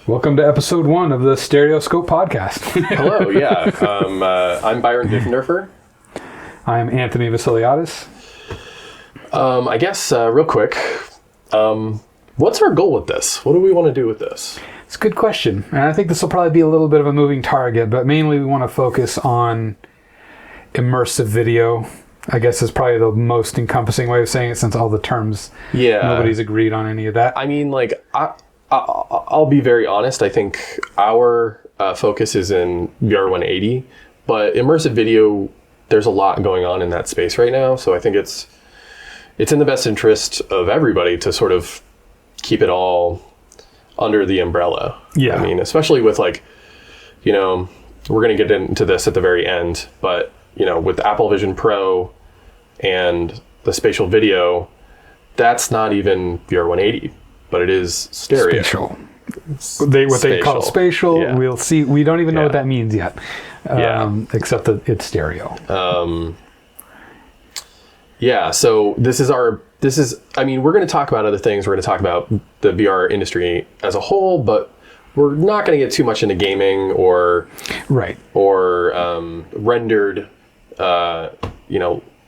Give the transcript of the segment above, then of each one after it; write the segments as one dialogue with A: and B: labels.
A: Welcome to episode 1 of the STEREOSCOPE Podcast.
B: Hello, yeah. I'm Byron Diffenderfer.
A: I'm Anthony Vasiliadis.
B: I guess, real quick, what's our goal with this? What do we want to do with this?
A: It's a good question. And I think this will probably be a little bit of a moving target, but mainly we want to focus on immersive video. I guess is probably the most encompassing way of saying it, since all the terms, nobody's agreed on any of that.
B: I mean, like, I'll be very honest. I think our focus is in VR 180, but immersive video, there's a lot going on in that space right now. So I think it's in the best interest of everybody to sort of keep it all under the umbrella.
A: Yeah.
B: I mean, especially with we're going to get into this at the very end, but with Apple Vision Pro and the spatial video, that's not even VR 180, but it is stereo.
A: Spatial. They call spatial. Yeah. We'll see. We don't even know what that means yet, except that it's stereo.
B: So we're going to talk about other things. We're going to talk about the VR industry as a whole, but we're not going to get too much into gaming or rendered,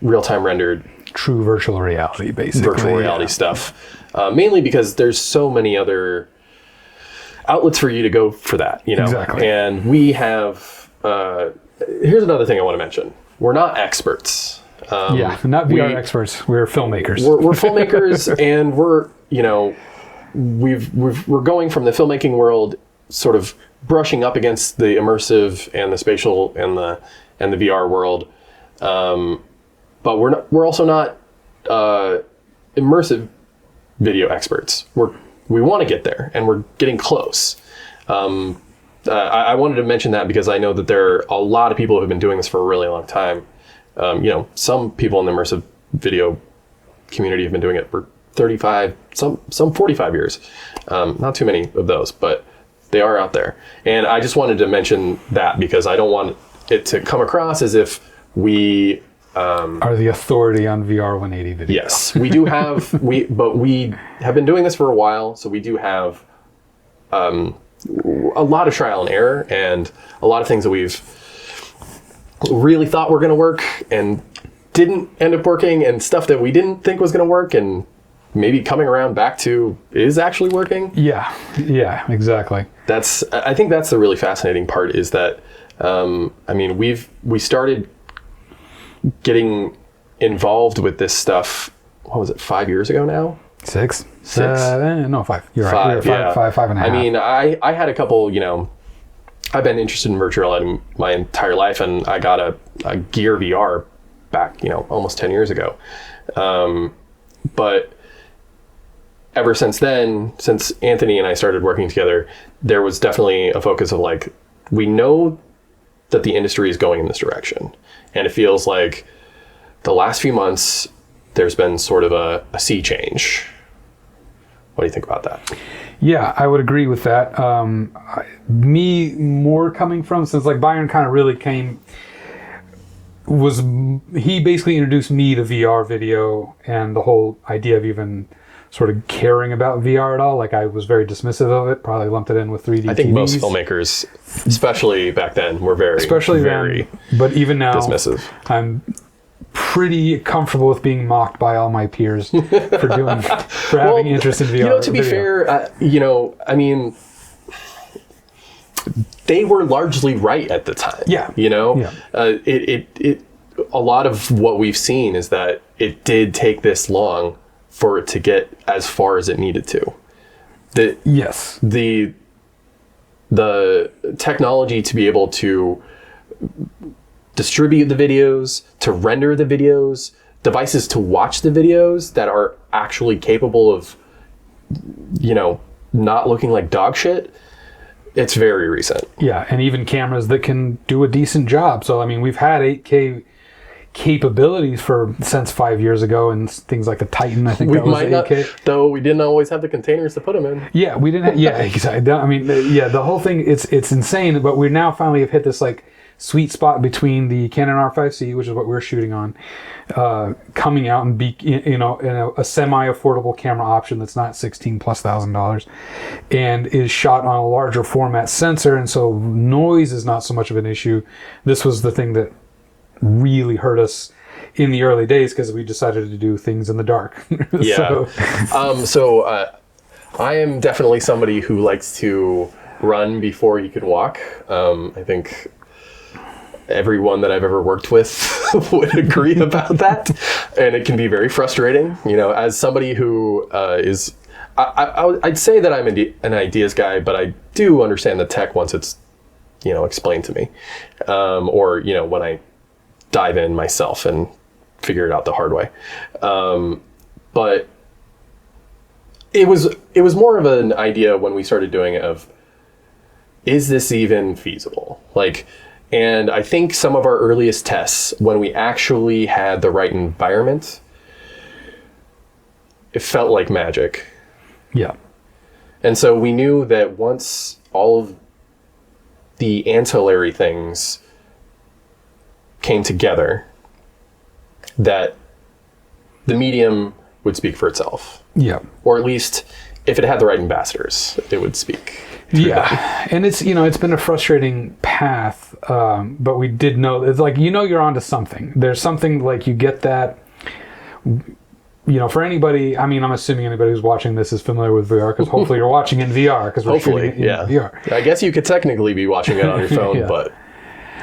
B: real-time rendered.
A: True virtual reality, basically.
B: Virtual reality stuff. Mainly because there's so many other outlets for you to go for that,
A: Exactly.
B: And we have, here's another thing I want to mention. We're not experts.
A: Not VR experts. We're filmmakers.
B: We're filmmakers, and we're going from the filmmaking world, sort of brushing up against the immersive and the spatial and the VR world, but we're also not immersive video experts. We want to get there, and we're getting close. I wanted to mention that because I know that there are a lot of people who have been doing this for a really long time. Some people in the immersive video community have been doing it for 35, some 45 years. Not too many of those, but they are out there. And I just wanted to mention that because I don't want it to come across as if we
A: are the authority on VR 180 video.
B: Yes, we do have, but we have been doing this for a while, so we do have a lot of trial and error and a lot of things that we've really thought were going to work and didn't end up working, and stuff that we didn't think was going to work and maybe coming around back to is actually working.
A: Yeah, exactly.
B: I think that's the really fascinating part, is that we started getting involved with this stuff, what was it, 5 years ago now?
A: 6?
B: 6?
A: No, 5. You're
B: 5,
A: right. Five and a half.
B: I mean, I had a couple, I've been interested in virtual reality my entire life, and I got a Gear VR back, almost 10 years ago. But ever since then, since Anthony and I started working together, there was definitely a focus of we know that the industry is going in this direction. And it feels like the last few months, there's been sort of a sea change. What do you think about that?
A: Yeah, I would agree with that. Me more coming from, since Byron kind of really he basically introduced me to VR video and the whole idea of even sort of caring about VR at all. I was very dismissive of it, probably lumped it in with 3D
B: I think
A: TVs.
B: Most filmmakers, especially back then, were very
A: but even now,
B: dismissive.
A: I'm pretty comfortable with being mocked by all my peers for having interest in VR.
B: To be fair, they were largely right at the time.
A: Yeah.
B: A lot of what we've seen is that it did take this long for it to get as far as it needed to. The technology to be able to distribute the videos, to render the videos, devices to watch the videos that are actually capable of, not looking like dog shit, it's very recent.
A: Yeah, and even cameras that can do a decent job. So, we've had 8K capabilities since 5 years ago, and things like the Titan, I think that was 8K.
B: Though we didn't always have the containers to put them in.
A: Yeah, we didn't. Yeah, exactly. The whole thing, it's insane, but we now finally have hit this sweet spot between the Canon R5C, which is what we're shooting on, coming out and be, in a semi-affordable camera option that's not $16,000+, and is shot on a larger format sensor, and so noise is not so much of an issue. This was the thing that really hurt us in the early days because we decided to do things in the dark.
B: Yeah. So I am definitely somebody who likes to run before he can walk. I think everyone that I've ever worked with would agree about that. And it can be very frustrating, as somebody who is, I'd say that I'm an ideas guy, but I do understand the tech once it's, explained to me. Or, when I dive in myself and figure it out the hard way. But it was more of an idea when we started doing it of, is this even feasible? And I think some of our earliest tests, when we actually had the right environment, it felt like magic.
A: Yeah.
B: And so we knew that once all of the ancillary things came together, that the medium would speak for itself.
A: Yeah.
B: Or at least if it had the right ambassadors, it would speak.
A: Yeah. And it's, it's been a frustrating path, but we did know, it's you're onto something. There's something you get that, for anybody, I'm assuming anybody who's watching this is familiar with VR, because hopefully you're watching in VR, because we're shooting it in VR.
B: I guess you could technically be watching it on your phone,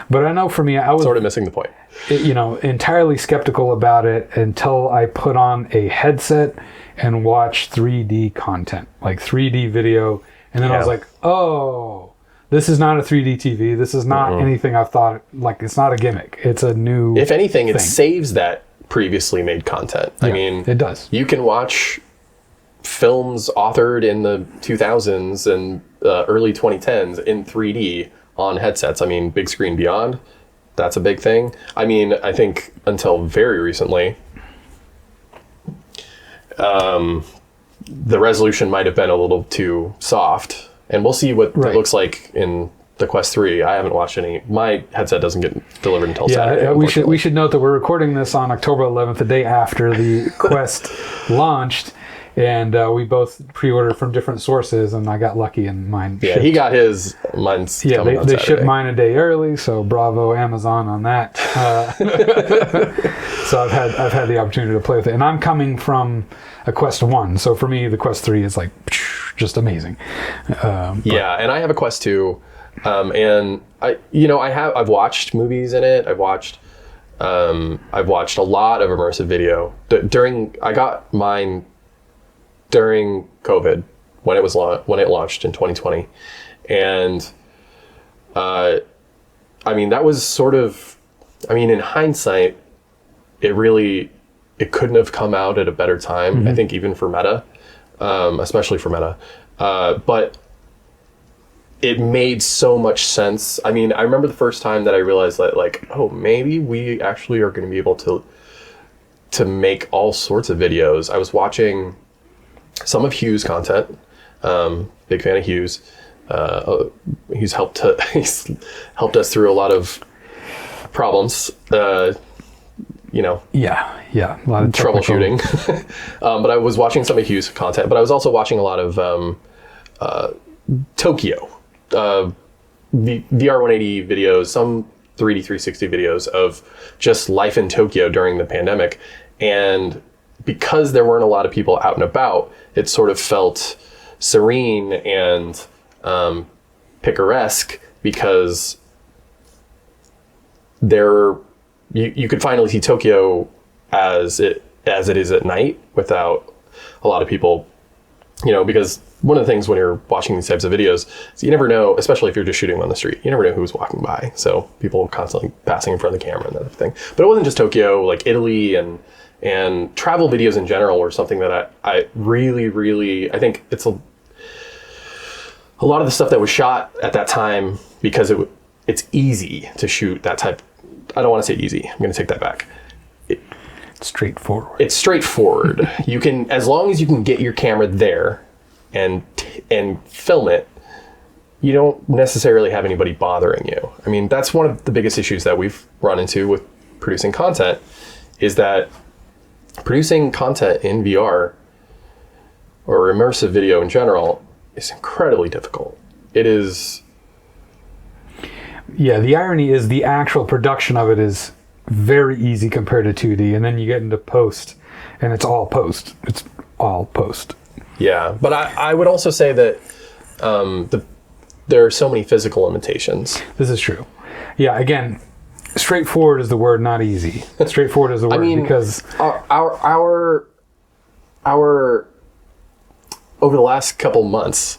A: But I know for me, I was
B: sort of missing the point.
A: Entirely skeptical about it until I put on a headset and watched 3D content, 3D video. And then I was like, oh, this is not a 3D TV. This is not anything I've thought, it's not a gimmick. It's a new
B: If anything,
A: thing.
B: It saves that previously made content.
A: Yeah,
B: I mean,
A: it does.
B: You can watch films authored in the 2000s and early 2010s in 3D on headsets. Big screen beyond, that's a big thing. I think until very recently, the resolution might have been a little too soft, and we'll see what it looks like in the Quest 3. I haven't watched any. My headset doesn't get delivered until Saturday.
A: We should note that we're recording this on October 11th, the day after the Quest launched. And we both pre-ordered from different sources, and I got lucky and mine shipped.
B: He got his. Mine's coming on
A: they
B: Saturday.
A: shipped mine a day early, so bravo Amazon on that. So I've had the opportunity to play with it, and I'm coming from a Quest 1, so for me the Quest 3 is just amazing.
B: And I have a Quest 2, and I've watched movies in it. I've watched a lot of immersive video. I got mine during COVID when it launched in 2020, and that was sort of, in hindsight, it couldn't have come out at a better time. I think even for Meta, especially for Meta, but it made so much sense. I remember the first time that I realized that maybe we actually are going to be able to make all sorts of videos. I was watching some of Hugh's content. Big fan of Hugh's. He's helped us through a lot of problems. A lot of troubleshooting. But I was watching some of Hugh's content, but I was also watching a lot of Tokyo VR 180 videos, some 3D 360 videos of just life in Tokyo during the pandemic. And because there weren't a lot of people out and about, it sort of felt serene and picaresque, because you could finally see Tokyo as it is at night without a lot of people, because one of the things when you're watching these types of videos is you never know, especially if you're just shooting on the street, you never know who's walking by. So people constantly passing in front of the camera and that thing. But it wasn't just Tokyo, Italy and travel videos in general were something that I really, really, I think it's a lot of the stuff that was shot at that time, because it's easy to shoot that type. I don't want to say easy. I'm going to take that back.
A: Straightforward.
B: It's straightforward. You can, as long as you can get your camera there and film it, you don't necessarily have anybody bothering you. I mean, that's one of the biggest issues that we've run into with producing content, is that producing content in VR or immersive video in general is incredibly difficult. It is.
A: Yeah, the irony is the actual production of it is very easy compared to 2D, and then you get into post, and it's all post. It's all post.
B: Yeah, but I would also say that there are so many physical limitations.
A: This is true. Yeah, again, straightforward is the word, not easy. Straightforward is the word, because
B: our over the last couple months,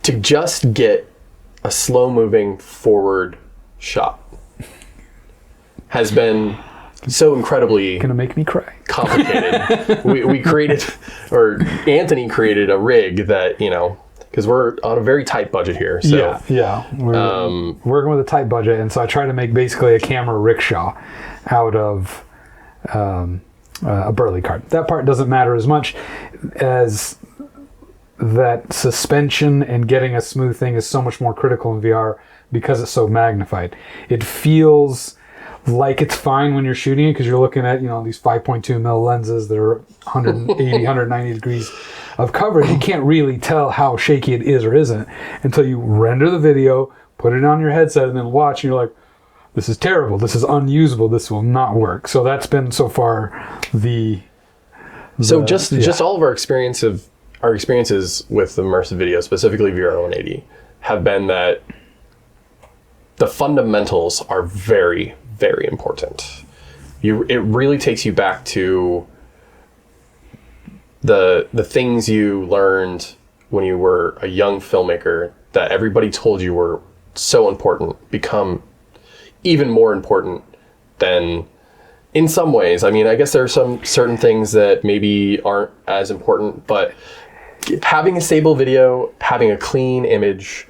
B: to just get a slow-moving forward shot has been so incredibly
A: gonna make me cry.
B: Complicated. we created, or Anthony created, a rig that, because we're on a very tight budget here. So
A: we're working with a tight budget, and so I try to make basically a camera rickshaw out of a Burley cart. That part doesn't matter as much as that suspension and getting a smooth thing is so much more critical in VR because it's so magnified. It feels like it's fine when you're shooting it because you're looking at, these 5.2 mil lenses that are 180, 190 degrees of coverage. You can't really tell how shaky it is or isn't until you render the video, put it on your headset, and then watch, and you're like, this is terrible. This is unusable. This will not work. So that's been so far
B: just all of our experiences with immersive video, specifically VR 180, have been that the fundamentals are very, very important. It really takes you back to the things you learned when you were a young filmmaker that everybody told you were so important, become even more important than, in some ways. I mean, I guess there are some certain things that maybe aren't as important, but having a stable video, having a clean image,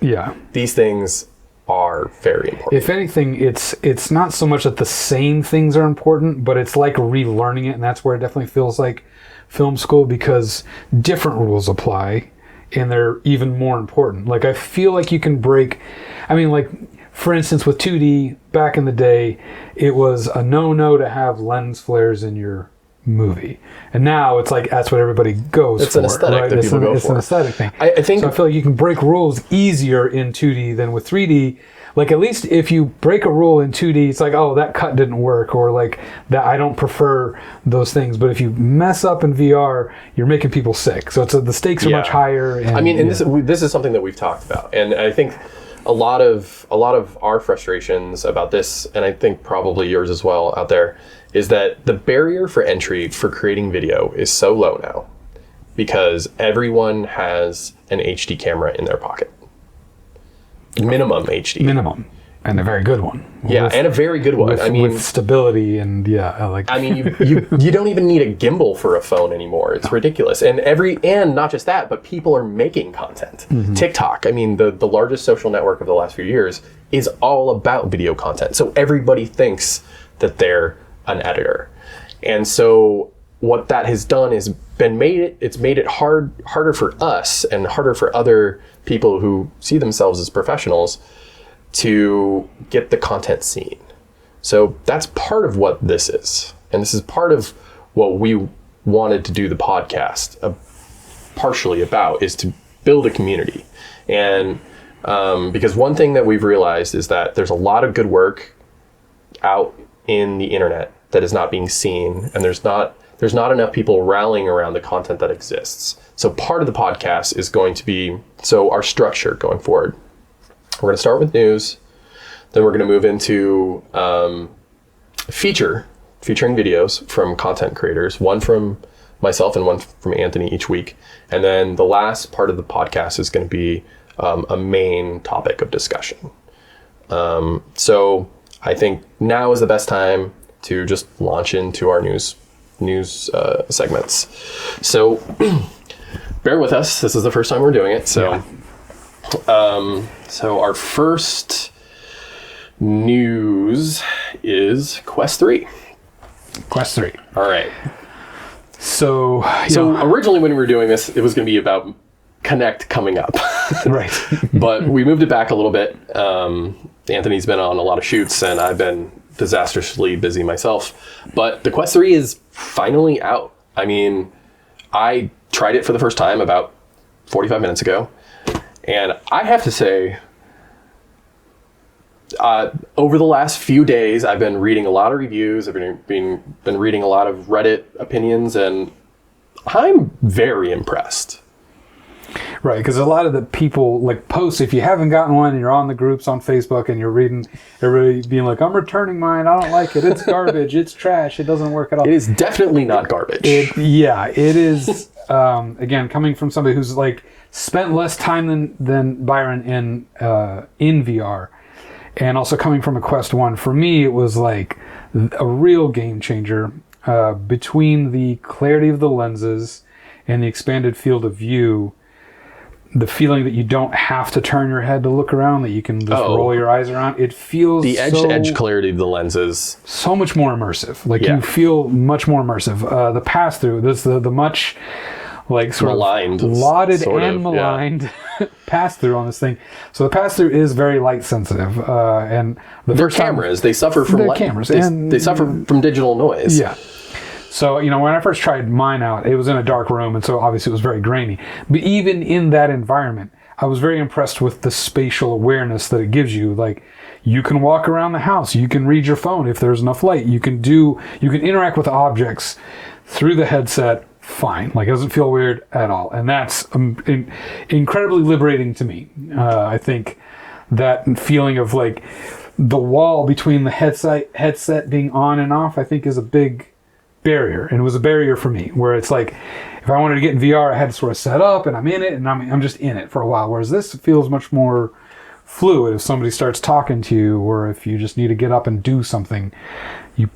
B: these things are very important.
A: If anything, it's not so much that the same things are important, but it's like relearning it, and that's where it definitely feels like film school, because different rules apply, and they're even more important. Like, I feel like you can break, for instance, with 2D, back in the day, it was a no-no to have lens flares in your movie. And now it's like, that's what everybody goes for.
B: It's an aesthetic, right? That people go for.
A: It's an aesthetic thing.
B: I think.
A: So I feel like you can break rules easier in 2D than with 3D. Like, at least if you break a rule in 2D, it's like, oh, that cut didn't work, or like, that I don't prefer those things. But if you mess up in VR, you're making people sick. So the stakes are much higher. And,
B: this is something that we've talked about. And I think a lot of our frustrations about this, and I think probably yours as well out there, is that the barrier for entry for creating video is so low now because everyone has an HD camera in their pocket. Minimum HD.
A: Minimum. And a very good one.
B: Yeah, and a very good one.
A: With stability and
B: you don't even need a gimbal for a phone anymore. It's ridiculous. And not just that, but people are making content. Mm-hmm. TikTok, the largest social network of the last few years, is all about video content. So everybody thinks that they're an editor. And so what that has done is made it harder for us and harder for other people who see themselves as professionals to get the content seen. So that's part of what this is. And this is part of what we wanted to do the podcast partially about, is to build a community. And because one thing that we've realized is that there's a lot of good work out in the internet that is not being seen, and there's not enough people rallying around the content that exists. So part of the podcast is going to be, our structure going forward. We're going to start with news, then we're going to move into featuring videos from content creators, one from myself and one from Anthony each week. And then the last part of the podcast is going to be a main topic of discussion. So I think now is the best time to just launch into our news segments. So bear with us. This is the first time we're doing it. So our first news is Quest 3.
A: Quest 3.
B: All right.
A: So
B: originally when we were doing this, it was going to be about Connect coming up.
A: Right.
B: But we moved it back a little bit. Anthony's been on a lot of shoots, and I've been disastrously busy myself. But the Quest 3 is finally out. I mean, I tried it for the first time about 45 minutes ago. And I have to say, over the last few days, I've been reading a lot of reviews. I've been reading a lot of Reddit opinions, and I'm very impressed.
A: Right, because a lot of the people like post, if you haven't gotten one and you're on the groups on Facebook and you're reading, everybody being like, I'm returning mine, I don't like it, it's garbage, it's trash, it doesn't work at all.
B: It is definitely not garbage.
A: It is, again, coming from somebody who's like spent less time than Byron in VR, and also coming from a Quest 1, for me it was like a real game changer between the clarity of the lenses and the expanded field of view. The feeling that you don't have to turn your head to look around, that you can just roll your eyes around. It feels
B: the edge clarity of the lenses.
A: So much more immersive. Like you feel much more immersive. The pass through, this the much like sort
B: maligned,
A: of lauded and maligned pass through on this thing. So the pass through is very light sensitive, and
B: their cameras they suffer from
A: cameras,
B: they suffer from digital noise.
A: Yeah. So, when I first tried mine out, it was in a dark room, and so obviously it was very grainy. But even in that environment, I was very impressed with the spatial awareness that it gives you. Like, you can walk around the house, you can read your phone if there's enough light, you can interact with objects through the headset fine. Like, it doesn't feel weird at all. And that's incredibly liberating to me. I think that feeling of, like, the wall between the headset being on and off, I think is a big barrier, and it was a barrier for me, where it's like if I wanted to get in VR, I had to sort of set up, and I'm in it, and I'm just in it for a while, whereas this feels much more fluid. If somebody starts talking to you, or if you just need to get up and do something, you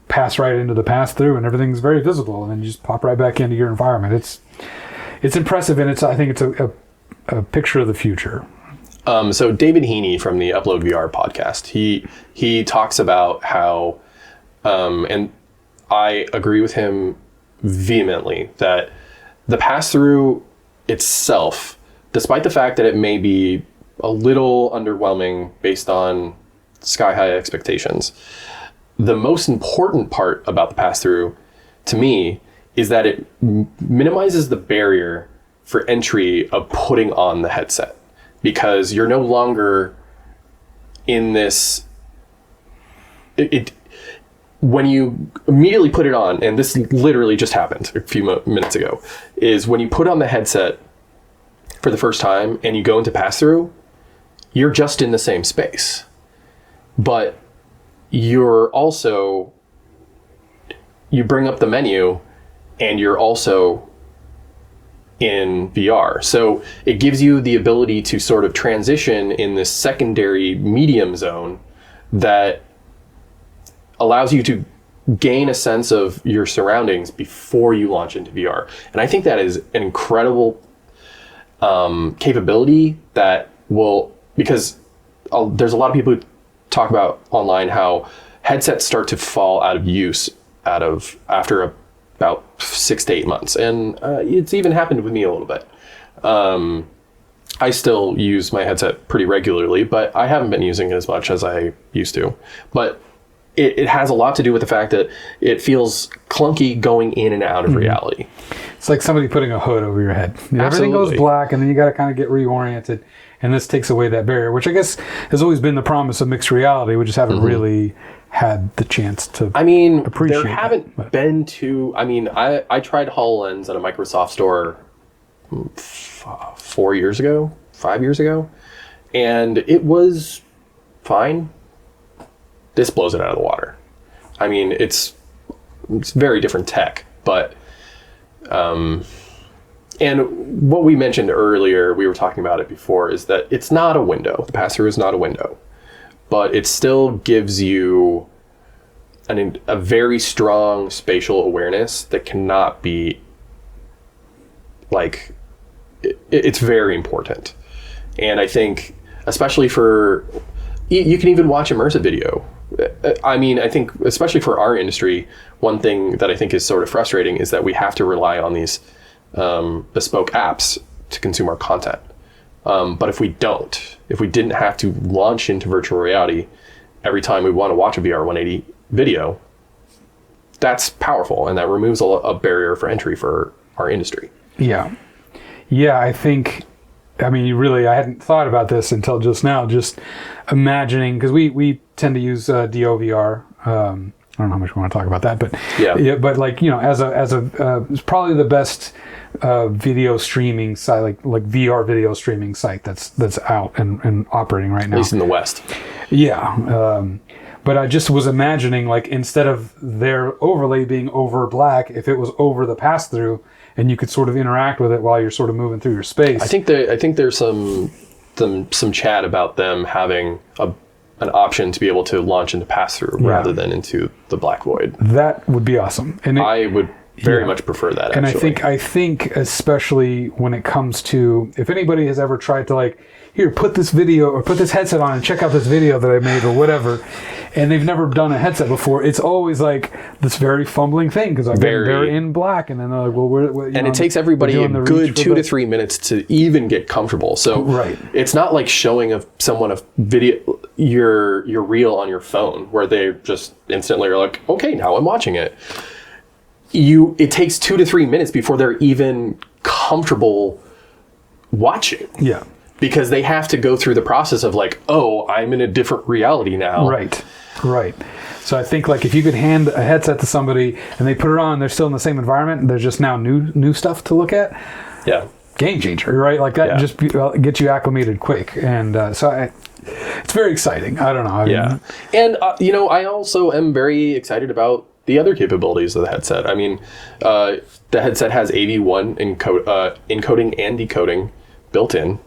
A: pass right into the pass through, and everything's very visible, and then you just pop right back into your environment. It's impressive, and I think it's a picture of the future.
B: So David Heaney from the Upload VR podcast, he talks about how and I agree with him vehemently that the pass-through itself, despite the fact that it may be a little underwhelming based on sky-high expectations, the most important part about the pass-through, to me, is that it minimizes the barrier for entry of putting on the headset. Because you're no longer in this... When you immediately put it on, and this literally just happened a few minutes ago, is when you put on the headset for the first time and you go into pass-through, you're just in the same space. But you're also, you bring up the menu and you're also in VR. So it gives you the ability to sort of transition in this secondary medium zone that allows you to gain a sense of your surroundings before you launch into VR. And I think that is an incredible capability that will, because there's a lot of people who talk about online how headsets start to fall out of use after about 6 to 8 months. And it's even happened with me a little bit. I still use my headset pretty regularly, but I haven't been using it as much as I used to. But it has a lot to do with the fact that it feels clunky going in and out of reality.
A: It's like somebody putting a hood over your head.
B: Absolutely.
A: Everything goes black, and then you got to kind of get reoriented. And this takes away that barrier, which I guess has always been the promise of mixed reality. We just haven't really had the chance to appreciate
B: there haven't been too... I mean, I tried HoloLens at a Microsoft store 5 years ago, and it was fine. This blows it out of the water. I mean, it's very different tech, but... and what we mentioned earlier, we were talking about it before, is that it's not a window. The pass-through is not a window. But it still gives you a very strong spatial awareness that cannot be... like... It's very important. And I think, especially for... You can even watch immersive video. I mean, I think, especially for our industry, one thing that I think is sort of frustrating is that we have to rely on these bespoke apps to consume our content. But if we didn't have to launch into virtual reality every time we want to watch a VR 180 video, that's powerful, and that removes a barrier for entry for our industry.
A: Yeah, I think, I hadn't thought about this until just now, just imagining, because we tend to use DOVR. I don't know how much we want to talk about that, but but as it's probably the best video streaming site, like VR video streaming site that's out and operating right now.
B: At least in the West.
A: Yeah. But I just was imagining, like, instead of their overlay being over black, if it was over the pass-through, and you could sort of interact with it while you're sort of moving through your space.
B: I think there's some chat about them having an option to be able to launch into pass-through rather than into the black void.
A: That would be awesome. And
B: I would very much prefer that,
A: and
B: actually.
A: I think especially when it comes to, if anybody has ever tried to, like, here, put this video or put this headset on and check out this video that I made or whatever, and they've never done a headset before, it's always like this very fumbling thing, because they're in black, and then they're like, well, we're
B: it takes everybody a good 2 to 3 minutes to even get comfortable. So it's not like showing someone a video, your reel on your phone, where they just instantly are like, okay, now I'm watching it. It takes 2 to 3 minutes before they're even comfortable watching.
A: Yeah.
B: Because they have to go through the process of, like, oh, I'm in a different reality now.
A: Right. So I think, like, if you could hand a headset to somebody and they put it on, they're still in the same environment, and there's just now new stuff to look at.
B: Yeah.
A: Game changer, right? Like that just gets you acclimated quick. And it's very exciting. I don't know.
B: And, I also am very excited about the other capabilities of the headset. I mean, the headset has AV1 encoding and decoding built in.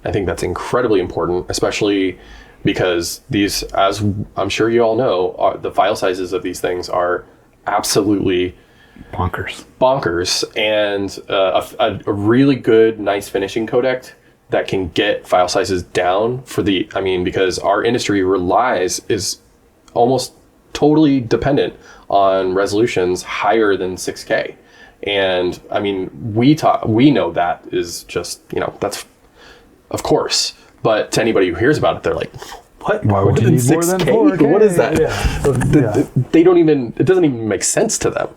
B: I think that's incredibly important, especially because these, as I'm sure you all know, the file sizes of these things are absolutely bonkers. And a really good, nice finishing codec that can get file sizes down because our industry is almost totally dependent on resolutions higher than 6K. And I mean, we know that is just, that's, of course, but to anybody who hears about it, they're like, what?
A: Why would you need 6K? More than 4K?
B: What is that? It doesn't even make sense to them.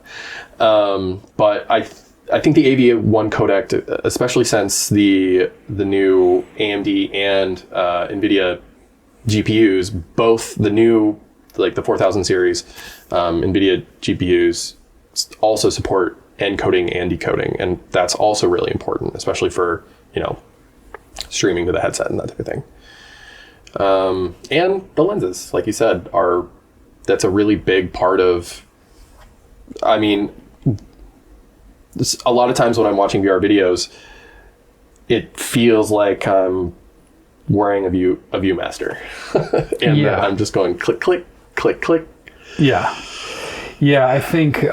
B: But I think the AV1 codec, especially since the new AMD and NVIDIA GPUs, both the new, like the 4000 series NVIDIA GPUs also support encoding and decoding. And that's also really important, especially for, streaming to the headset and that type of thing. And the lenses, like you said, that's a really big part of, a lot of times when I'm watching VR videos, it feels like I'm wearing a Viewmaster. And I'm just going click, click, click, click.
A: Yeah, I think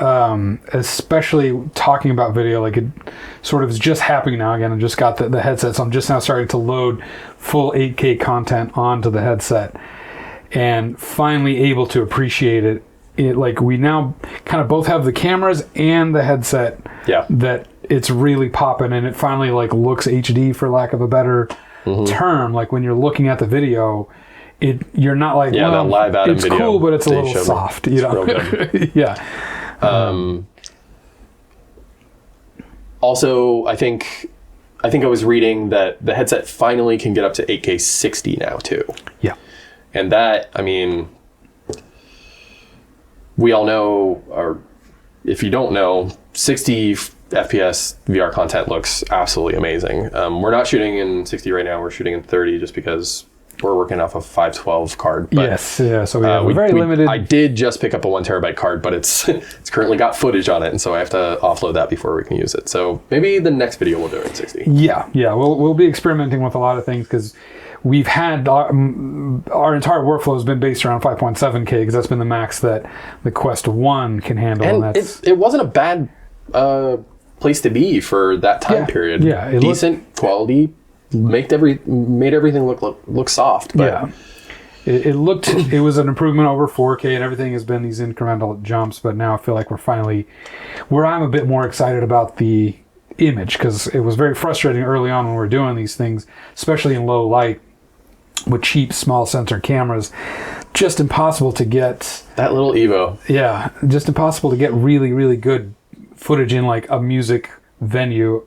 A: especially talking about video, like it sort of is just happening now again. I just got the headset, so I'm just now starting to load full 8K content onto the headset and finally able to appreciate it. Like we now kind of both have the cameras and the headset that it's really popping, and it finally like looks HD, for lack of a better term. Like when you're looking at the video, you're not like,
B: that live Atom
A: it's
B: video
A: cool, but it's a little soft,
B: It's real good. Also, I think I was reading that the headset finally can get up to 8K 60 now too.
A: Yeah.
B: And that, we all know, or if you don't know, 60 FPS VR content looks absolutely amazing. We're not shooting in 60 right now. We're shooting in 30 just because we're working off a 512 card. But,
A: so we have very limited.
B: I did just pick up a 1 terabyte card, but it's currently got footage on it, and so I have to offload that before we can use it. So maybe the next video we'll do it in 60.
A: Yeah. We'll be experimenting with a lot of things because we've had our entire workflow has been based around 5.7K because that's been the max that the Quest 1 can handle.
B: And it wasn't a bad place to be for that time period.
A: Yeah,
B: decent quality. Made everything look soft. But
A: it was an improvement over 4K, and everything has been these incremental jumps. But now I feel like we're finally where I'm a bit more excited about the image, because it was very frustrating early on when we were doing these things, especially in low light with cheap small sensor cameras. Just impossible to get
B: that little Evo.
A: Yeah, just impossible to get really, really good footage in like a music venue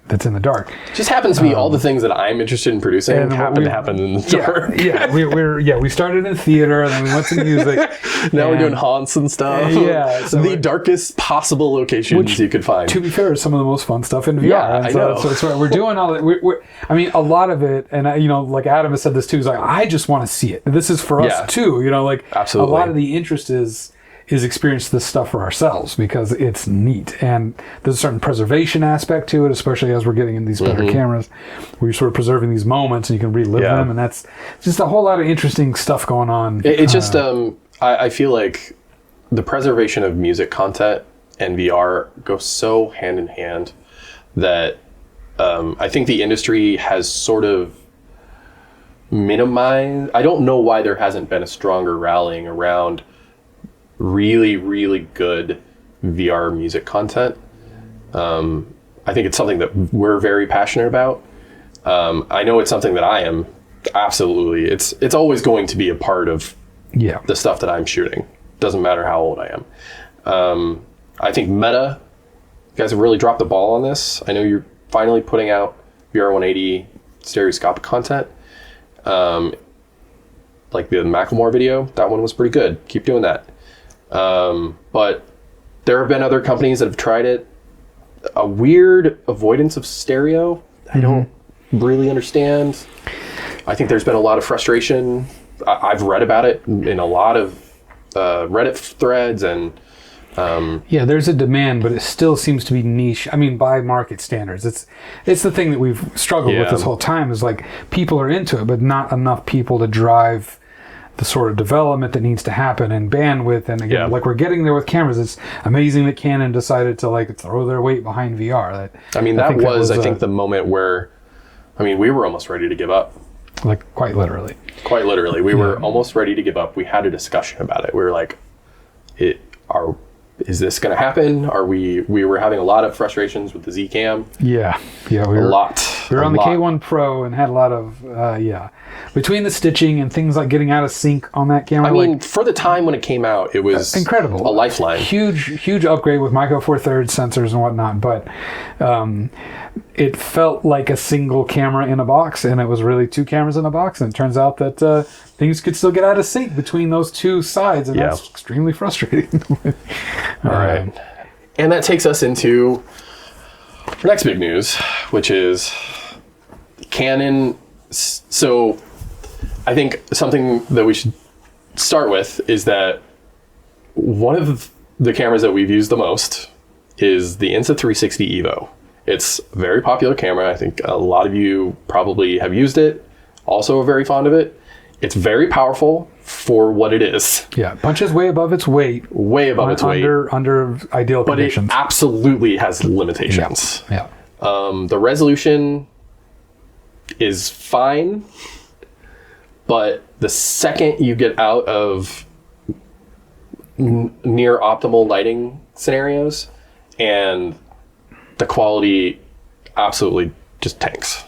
A: that's in the dark.
B: It just happens to be all the things that I'm interested in producing happen to happen in the dark.
A: We started in theater, and then we went to music.
B: Now we're doing haunts and stuff.
A: Yeah,
B: so the darkest possible locations you could find.
A: To be fair, is some of the most fun stuff in VR.
B: Yeah, I know.
A: So we're doing all that. I mean, a lot of it, and like Adam has said this too, is like, I just want to see it. This is for us too. Like
B: absolutely.
A: A lot of the interest is experience this stuff for ourselves because it's neat, and there's a certain preservation aspect to it, especially as we're getting in these better cameras where you're sort of preserving these moments and you can relive them, and that's just a whole lot of interesting stuff going on.
B: It's just I feel like the preservation of music content and VR go so hand in hand that I think the industry has sort of minimized. I don't know why there hasn't been a stronger rallying around really, really good VR music content. I think it's something that we're very passionate about. I know it's something that I am absolutely. It's always going to be a part of the stuff that I'm shooting. Doesn't matter how old I am. I think Meta, you guys have really dropped the ball on this. I know you're finally putting out VR 180 stereoscopic content. Like the Macklemore video, that one was pretty good. Keep doing that. But there have been other companies that have tried it. A weird avoidance of stereo. I don't really understand. I think there's been a lot of frustration. I've read about it in a lot of Reddit threads, and
A: there's a demand, but it still seems to be niche. I mean, by market standards, it's the thing that we've struggled with this whole time, is like people are into it, but not enough people to drive the sort of development that needs to happen, and bandwidth. And again, like we're getting there with cameras. It's amazing that Canon decided to like throw their weight behind VR.
B: I think the moment where, we were almost ready to give up.
A: Like quite literally.
B: Quite literally. We were almost ready to give up. We had a discussion about it. We were like, is this going to happen? We were having a lot of frustrations with the Z Cam.
A: We were on the K1 Pro and had a lot of between the stitching and things like getting out of sync on that camera.
B: For the time when it came out, it was
A: incredible,
B: a lifeline.
A: Huge upgrade with Micro Four Thirds sensors and whatnot. But it felt like a single camera in a box, and it was really two cameras in a box. And it turns out that things could still get out of sync between those two sides, and that's extremely frustrating.
B: All right. And that takes us into our next big news, which is Canon. So I think something that we should start with is that one of the cameras that we've used the most is the Insta360 Evo. It's a very popular camera. I think a lot of you probably have used it, also are very fond of it. It's very powerful for what it is.
A: Yeah, punches way above its weight.
B: Way above its weight.
A: Under ideal conditions.
B: But it absolutely has limitations.
A: Yeah.
B: The resolution is fine, but the second you get out of near optimal lighting scenarios, and the quality absolutely just tanks.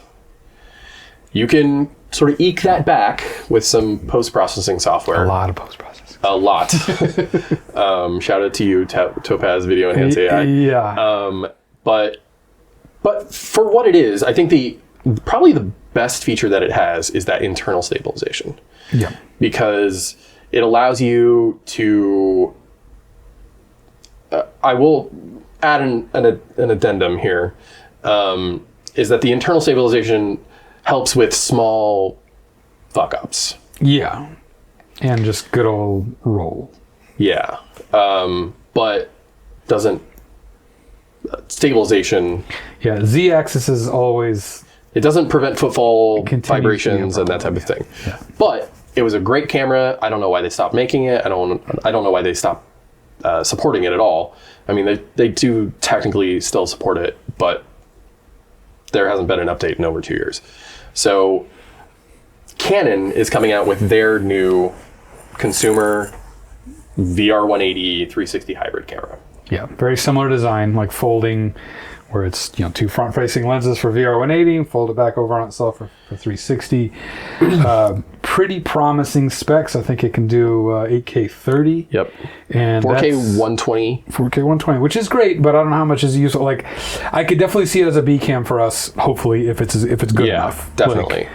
B: You can sort of eke that back with some post-processing software.
A: A lot of post-processing.
B: A lot. Shout out to you, Topaz Video Enhance AI.
A: Yeah.
B: But for what it is, I think probably the best feature that it has is that internal stabilization.
A: Yeah.
B: Because it allows you to... I will add an addendum here, is that the internal stabilization helps with small fuck-ups.
A: Yeah. And just good old roll.
B: Yeah. But doesn't... stabilization...
A: Yeah, Z-axis is always...
B: It doesn't prevent footfall, vibrations, and that type of thing.
A: Yeah.
B: But it was a great camera. I don't know why they stopped making it. I don't know why they stopped supporting it at all. I mean, they do technically still support it, but there hasn't been an update in over 2 years. So Canon is coming out with their new consumer VR 180 360 hybrid camera.
A: Yeah, very similar design, like folding where it's, two front-facing lenses for VR 180 and fold it back over on itself for 360. Pretty promising specs. I think it can do 8K 30.
B: Yep.
A: And
B: 4K 120.
A: 4K 120, which is great, but I don't know how much is useful. Like, I could definitely see it as a B cam for us. Hopefully, if it's good enough.
B: Yeah, definitely.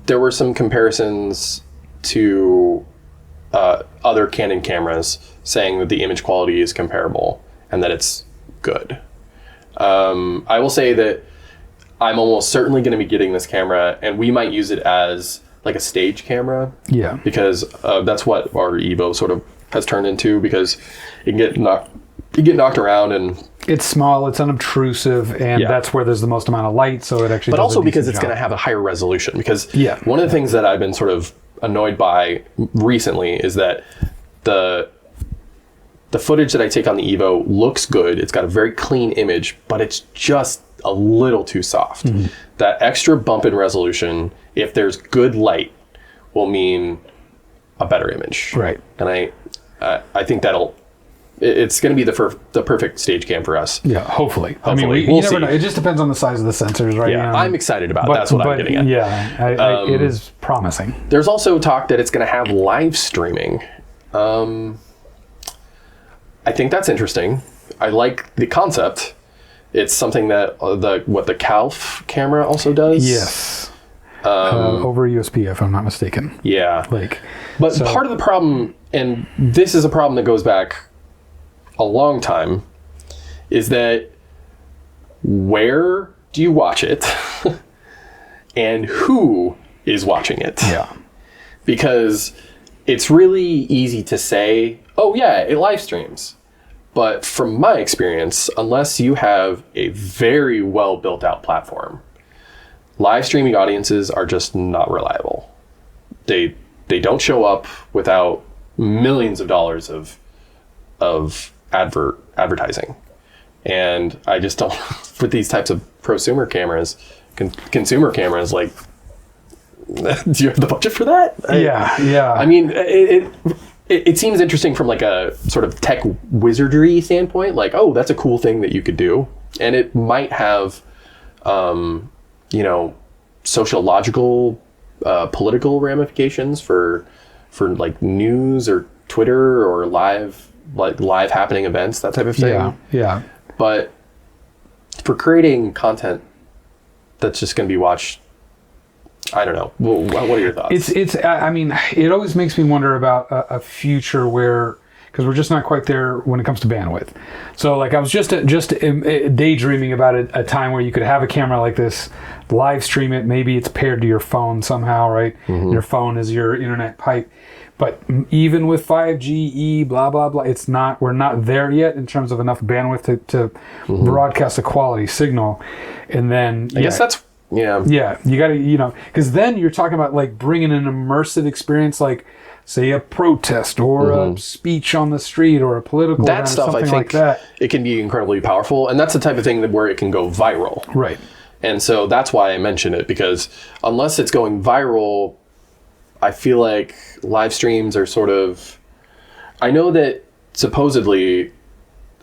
B: There were some comparisons to other Canon cameras saying that the image quality is comparable and that it's good. I will say that I'm almost certainly going to be getting this camera, and we might use it as like a stage camera.
A: Yeah.
B: Because that's what our Evo sort of has turned into, because you can get knocked around, and
A: it's small, it's unobtrusive, and that's where there's the most amount of light, so it actually
B: but
A: does
B: also
A: a
B: because
A: decent
B: it's going to have a higher resolution, because one of the things that I've been sort of annoyed by recently is that the footage that I take on the Evo looks good. It's got a very clean image, but it's just a little too soft. Mm-hmm. That extra bump in resolution, if there's good light, will mean a better image.
A: Right.
B: And I think it's going to be the perfect stage cam for us.
A: Yeah, hopefully. I mean,
B: we'll
A: you never
B: see.
A: know. It just depends on the size of the sensors, right?
B: Yeah, I'm excited about it. That's what I'm getting at.
A: Yeah, it is promising.
B: There's also talk that it's going to have live streaming. I think that's interesting. I like the concept. It's something that the Calf camera also does.
A: Yes. Over USB, if I'm not mistaken.
B: Yeah.
A: But
B: part of the problem, and this is a problem that goes back a long time, is that where do you watch it and who is watching it?
A: Yeah.
B: Because it's really easy to say, oh yeah, it live streams. But from my experience, unless you have a very well built out platform, live streaming audiences are just not reliable. They don't show up without millions of dollars of advertising. And I just don't, with these types of prosumer cameras, consumer cameras, like, do you have the budget for that?
A: Yeah.
B: I mean, it seems interesting from like a sort of tech wizardry standpoint, like, oh, that's a cool thing that you could do. And it might have, sociological, political ramifications for like news or Twitter or live happening events, that type of thing.
A: Yeah.
B: But for creating content that's just going to be watched, I don't know. What are your thoughts?
A: I mean, it always makes me wonder about a future where, because we're just not quite there when it comes to bandwidth. So like I was just daydreaming about a time where you could have a camera like this, live stream it, maybe it's paired to your phone somehow, right? Mm-hmm. Your phone is your internet pipe. But even with 5G, blah, blah, blah, we're not there yet in terms of enough bandwidth to broadcast a quality signal. And then
B: I guess that's
A: Yeah, you got to, because then you're talking about like bringing an immersive experience, like say a protest or a speech on the street or a political
B: that stuff. I think
A: like that.
B: It can be incredibly powerful, and that's the type of thing where it can go viral.
A: Right.
B: And so that's why I mention it, because unless it's going viral, I feel like live streams are sort of. I know that supposedly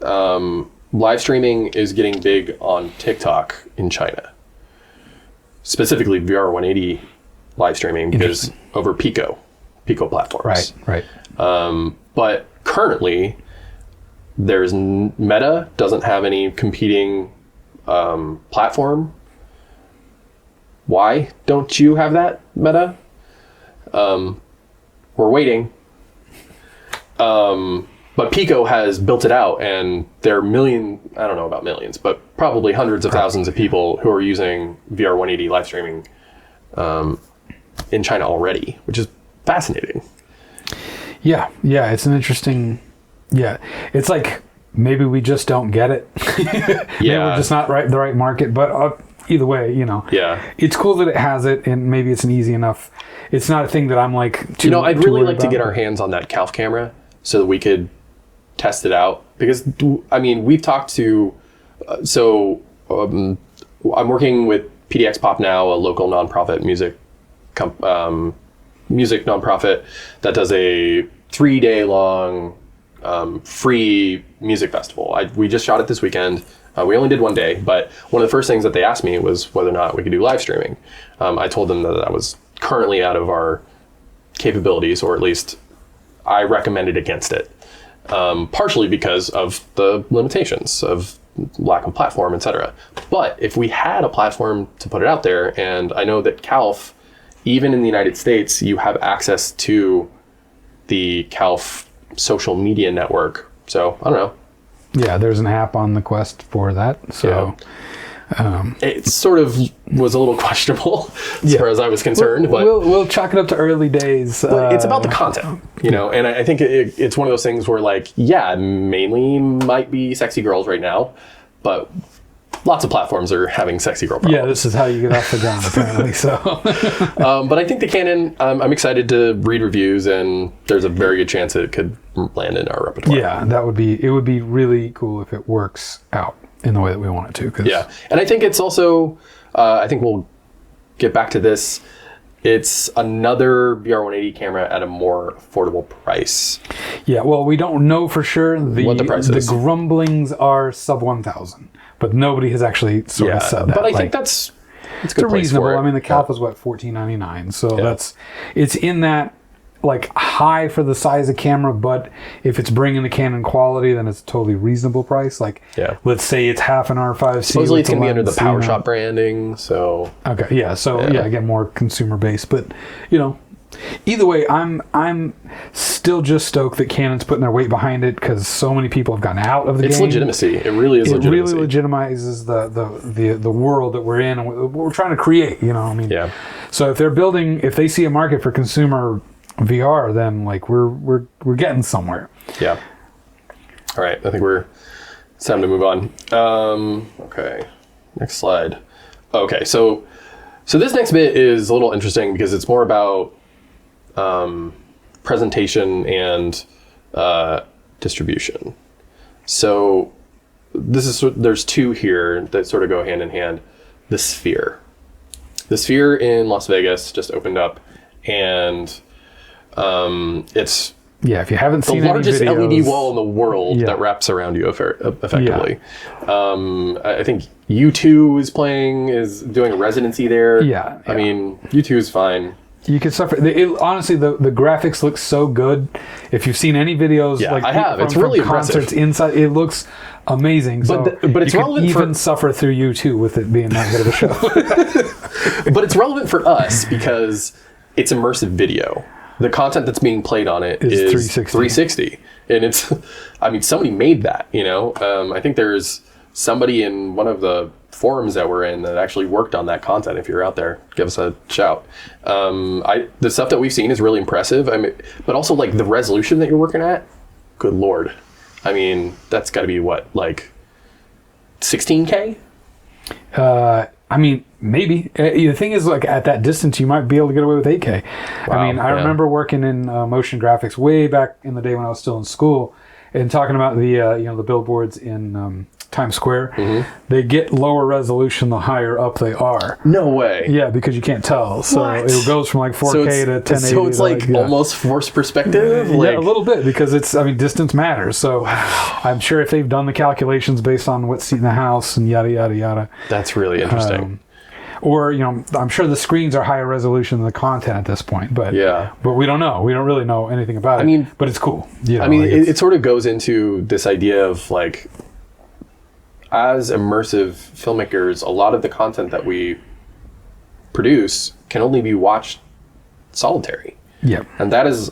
B: live streaming is getting big on TikTok in China. Specifically VR 180 live streaming, because over Pico platforms.
A: Right.
B: But currently, there's Meta doesn't have any competing platform. Why don't you have that, Meta? We're waiting. But Pico has built it out, and there are I don't know about millions, but probably hundreds of thousands of people who are using VR 180 live streaming in China already, which is fascinating. Yeah,
A: it's an interesting... Yeah, it's like maybe we just don't get it. Maybe we're just not the right market, but either way,
B: Yeah.
A: It's cool that it has it, and maybe it's an easy enough... It's not a thing that I'm like
B: I'd really like to get our hands on that Calf camera so that we could test it out, because I mean we've talked to I'm working with PDX Pop Now, a local nonprofit music nonprofit that does a 3-day long free music festival. We just shot it this weekend. We only did one day, but one of the first things that they asked me was whether or not we could do live streaming. I told them that was currently out of our capabilities, or at least I recommended against it, partially because of the limitations of lack of platform, etc. But if we had a platform to put it out there, and I know that CALF, even in the United States, you have access to the CALF social media network. So I don't know.
A: Yeah, there's an app on the Quest for that. So
B: it sort of was a little questionable as far as I was concerned. But
A: we'll chalk it up to early days.
B: It's about the content, and I think it's one of those things where, like, mainly might be sexy girls right now, but lots of platforms are having sexy girl problems.
A: Yeah, this is how you get off the ground, apparently. So,
B: but I think the Canon, I'm excited to read reviews, and there's a very good chance it could land in our repertoire.
A: Yeah, it would be really cool if it works out in the way that we want it to.
B: Yeah, and I think it's also, I think we'll get back to this. It's another VR180 camera at a more affordable price.
A: Yeah, well, we don't know for sure.
B: What the price is.
A: The grumblings are sub 1,000, but nobody has actually sort of said that.
B: But I think it's a
A: reasonable.
B: For it.
A: I mean, the CALF is what, $14.99, so it's in that, like, high for the size of camera, but if it's bringing the Canon quality, then it's a totally reasonable price. Like, let's say it's half an R5C.
B: Supposedly it's going to be under the PowerShot branding, so...
A: Okay, again, more consumer based, but, either way, I'm still just stoked that Canon's putting their weight behind it, because so many people have gotten out of the game.
B: It's legitimacy. It really is legitimacy.
A: It really legitimizes the world that we're in and what we're trying to create, So if they see a market for consumer VR, then, like, we're getting somewhere.
B: Yeah. All right. I think it's time to move on. Okay. Next slide. Okay. So this next bit is a little interesting because it's more about presentation and distribution. So there's two here that sort of go hand in hand. The Sphere in Las Vegas just opened up, and it's
A: if you haven't seen
B: the largest
A: any videos,
B: LED wall in the world that wraps around you effectively. I think U2 is doing a residency there. I mean, U2 is fine.
A: You can suffer. Honestly, the graphics look so good. If you've seen any videos, like,
B: I have. It's really impressive.
A: Concerts inside, it looks amazing.
B: But it's relevant.
A: You can suffer through U2 with it being that good of a show.
B: But it's relevant for us because it's immersive video. The content that's being played on it is 360. And it's, I mean, somebody made that, I think there's somebody in one of the forums that we're in that actually worked on that content. If you're out there, give us a shout. The stuff that we've seen is really impressive. I mean, but also, like, the resolution that you're working at, good Lord. I mean, that's got to be what, like 16K?
A: I mean, maybe. The thing is, like, at that distance, you might be able to get away with 8K.
B: Wow,
A: I mean, I remember working in motion graphics way back in the day when I was still in school, and talking about the billboards in Times Square. Mm-hmm. They get lower resolution the higher up they are.
B: No way.
A: Yeah, because you can't tell. So it goes from like 4K to 1080.
B: So it's like almost forced perspective?
A: Yeah, a little bit, because distance matters. So I'm sure if they've done the calculations based on what's in the house and yada, yada, yada.
B: That's really interesting.
A: Or, I'm sure the screens are higher resolution than the content at this point, but we don't know. We don't really know anything about it. I mean, but it's cool.
B: It sort of goes into this idea of, like, as immersive filmmakers, a lot of the content that we produce can only be watched solitary.
A: Yeah.
B: And that is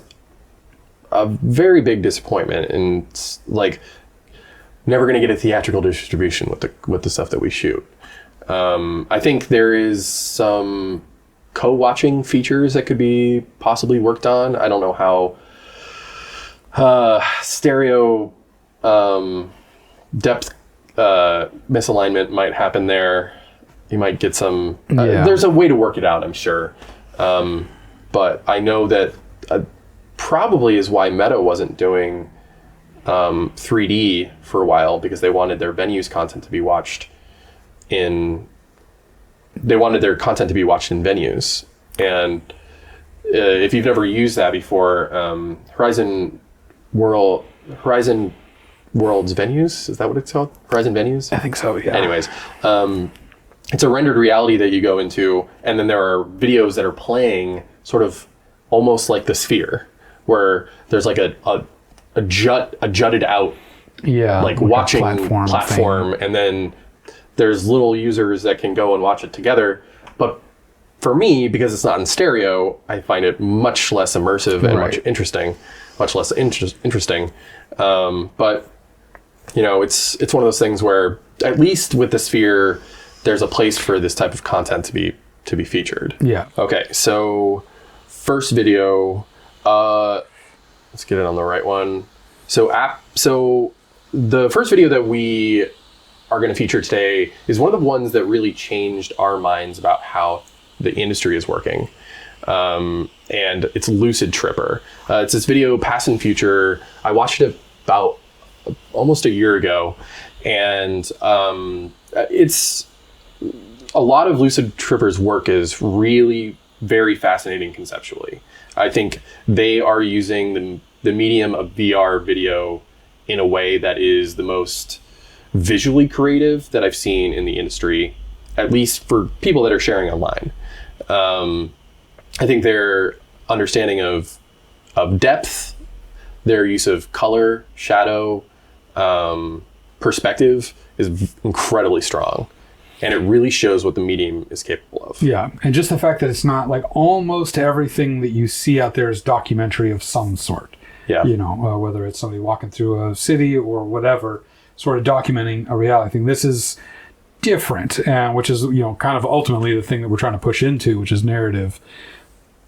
B: a very big disappointment, and it's, like, never going to get a theatrical distribution with the stuff that we shoot. I think there is some co-watching features that could be possibly worked on. I don't know how stereo depth misalignment might happen there. You might get some... there's a way to work it out, I'm sure. But I know that probably is why Meta wasn't doing 3D for a while, because they wanted their venues content to be watched in... They wanted their content to be watched in venues. And if you've never used that before, Horizon World Horizon Worlds Venues. Is that what it's called? Horizon Venues?
A: I think so, yeah.
B: Anyways, it's a rendered reality that you go into, and then there are videos that are playing sort of almost like the Sphere, where there's like a jutted out, like watching platform, and then there's little users that can go and watch it together. But for me, because it's not in stereo, I find it much less immersive and much less interesting. But you know, it's one of those things where, at least with the Sphere, there's a place for this type of content to be featured.
A: Yeah.
B: Okay, so first video, let's get it on the right one. So the first video that we are going to feature today is one of the ones that really changed our minds about how the industry is working. And it's LucidTripper. It's this video, Past and Future. I watched it about almost a year ago, and it's a lot of LucidTripper's work is really very fascinating conceptually. I think they are using the medium of VR video in a way that is the most visually creative that I've seen in the industry, at least for people that are sharing online. I think their understanding of depth, their use of color, shadow, perspective is incredibly strong. And it really shows what the medium is capable of.
A: Yeah, and just the fact that it's not like almost everything that you see out there is documentary of some sort.
B: Yeah.
A: You know, whether it's somebody walking through a city or whatever, sort of documenting a reality. I think this is different, which is, you know, kind of ultimately the thing that we're trying to push into, which is narrative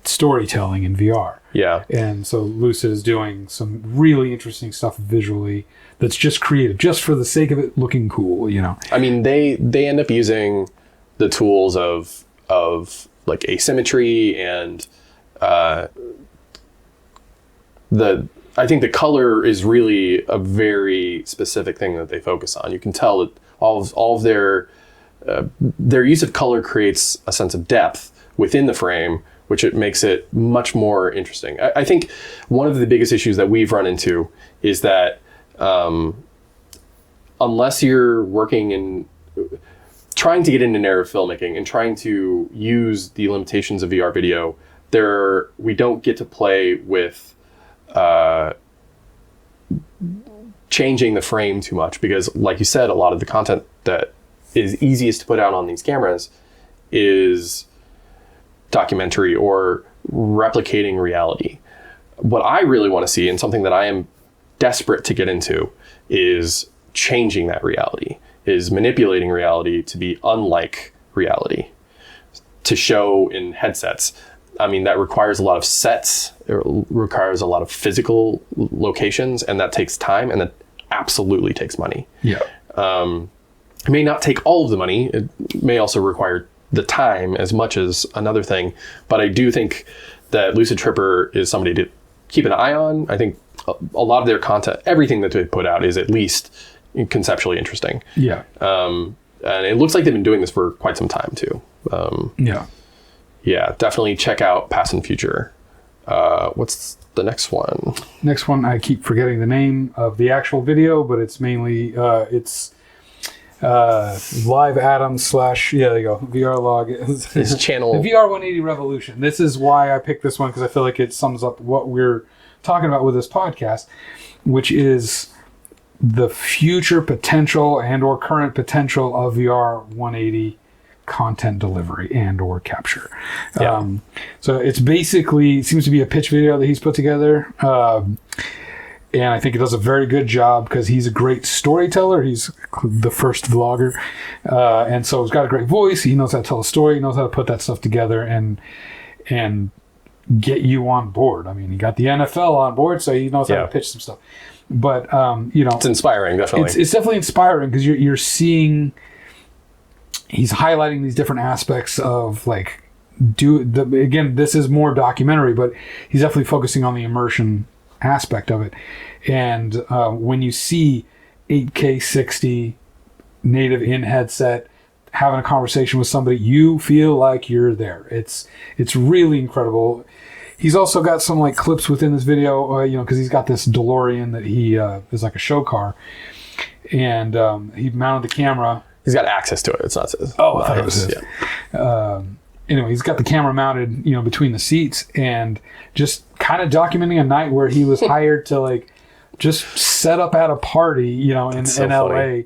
A: storytelling in VR.
B: Yeah.
A: And so Lucid is doing some really interesting stuff visually that's just creative, just for the sake of it looking cool, you know. I
B: mean, they end up using the tools of like asymmetry and I think the color is really a very specific thing that they focus on. You can tell that all of their use of color creates a sense of depth within the frame, which it makes it much more interesting. I think one of the biggest issues that we've run into is that unless you're working in trying to get into narrative filmmaking and trying to use the limitations of VR video, we don't get to play with changing the frame too much, because like you said, a lot of the content that is easiest to put out on these cameras is documentary or replicating reality. What I really want to see, and something that I am desperate to get into, is changing that reality, is manipulating reality to be unlike reality, to show in headsets. I mean, that requires a lot of sets, it requires a lot of physical locations, and that takes time, and that absolutely takes money.
A: Yeah.
B: It may not take all of the money. It may also require the time as much as another thing. But I do think that LucidTripper is somebody to keep an eye on. I think a lot of their content, everything that they put out, is at least conceptually interesting.
A: Yeah.
B: And it looks like they've been doing this for quite some time too.
A: Yeah.
B: Yeah, definitely check out Past and Future. What's the next one?
A: Next one, I keep forgetting the name of the actual video, but it's mainly it's Live Atom / yeah, there you go, VR log.
B: His channel.
A: The VR 180 Revolution. This is why I picked this one, because I feel like it sums up what we're talking about with this podcast, which is the future potential and or current potential of VR 180 content delivery and or capture.
B: Yeah.
A: So it's basically, it seems to be a pitch video that he's put together. And I think he does a very good job, because he's a great storyteller. He's the first vlogger. And so he's got a great voice. He knows how to tell a story. He knows how to put that stuff together and get you on board. I mean, he got the NFL on board, so he knows how to pitch some stuff. But, you know,
B: it's inspiring, definitely.
A: It's definitely inspiring, because you're seeing, he's highlighting these different aspects of, like, again, this is more documentary, but he's definitely focusing on the immersion aspect of it. And when you see 8K 60 native in headset having a conversation with somebody, you feel like you're there. It's really incredible. He's also got some like clips within this video, because he's got this DeLorean that he is like a show car, and he mounted the camera.
B: He's got access to it. It's not his.
A: Oh, I thought it was his.
B: Yeah.
A: Anyway, he's got the camera mounted, between the seats, and just kind of documenting a night where he was hired to like just set up at a party, in LA,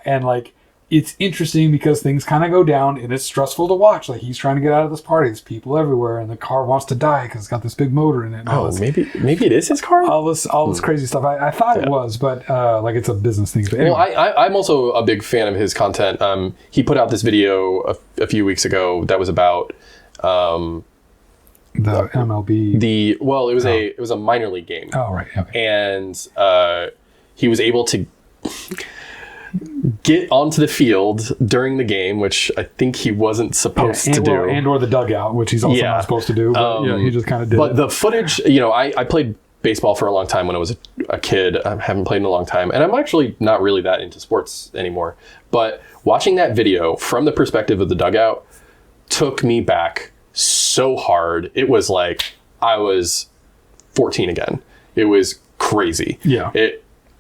A: and like. It's interesting because things kind of go down and it's stressful to watch. Like he's trying to get out of this party. There's people everywhere and the car wants to die because it's got this big motor in it.
B: Maybe it is his car?
A: All this crazy stuff. I thought it was, but it's a business thing. But anyway.
B: Well, I'm also a big fan of his content. He put out this video a few weeks ago that was about
A: the MLB.
B: It was a minor league game.
A: Oh, right. Okay.
B: And he was able to get onto the field during the game, which I think he wasn't supposed to do.
A: Or the dugout, which he's also not supposed to do. But he just kind of did
B: But the footage, I played baseball for a long time when I was a kid. I haven't played in a long time. And I'm actually not really that into sports anymore. But watching that video from the perspective of the dugout took me back so hard. It was like I was 14 again. It was crazy.
A: Yeah.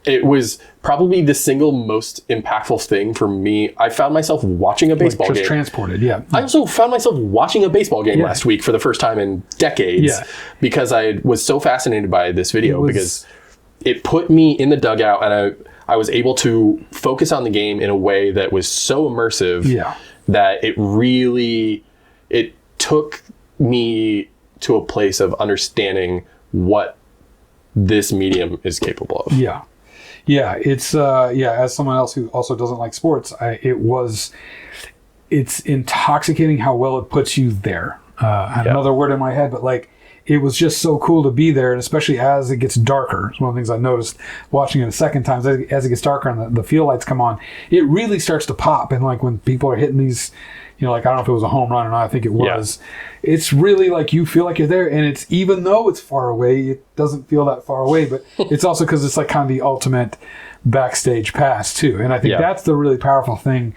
B: It was probably the single most impactful thing for me. I found myself watching a baseball game.
A: Just transported, yeah.
B: I also found myself watching a baseball game last week for the first time in decades because I was so fascinated by this video because it put me in the dugout and I was able to focus on the game in a way that was so immersive that it took me to a place of understanding what this medium is capable of.
A: Yeah. Yeah, it's as someone else who also doesn't like sports, it's intoxicating how well it puts you there. I had another word in my head, but like it was just so cool to be there, and especially as it gets darker. It's one of the things I noticed watching it a second time. As it gets darker and the field lights come on, it really starts to pop. And like when people are hitting these, like I don't know if it was a home run or not. I think it was. Yeah. It's really like you feel like you're there, and it's even though it's far away, it doesn't feel that far away. But it's also because it's like kind of the ultimate backstage pass too. And I think that's the really powerful thing.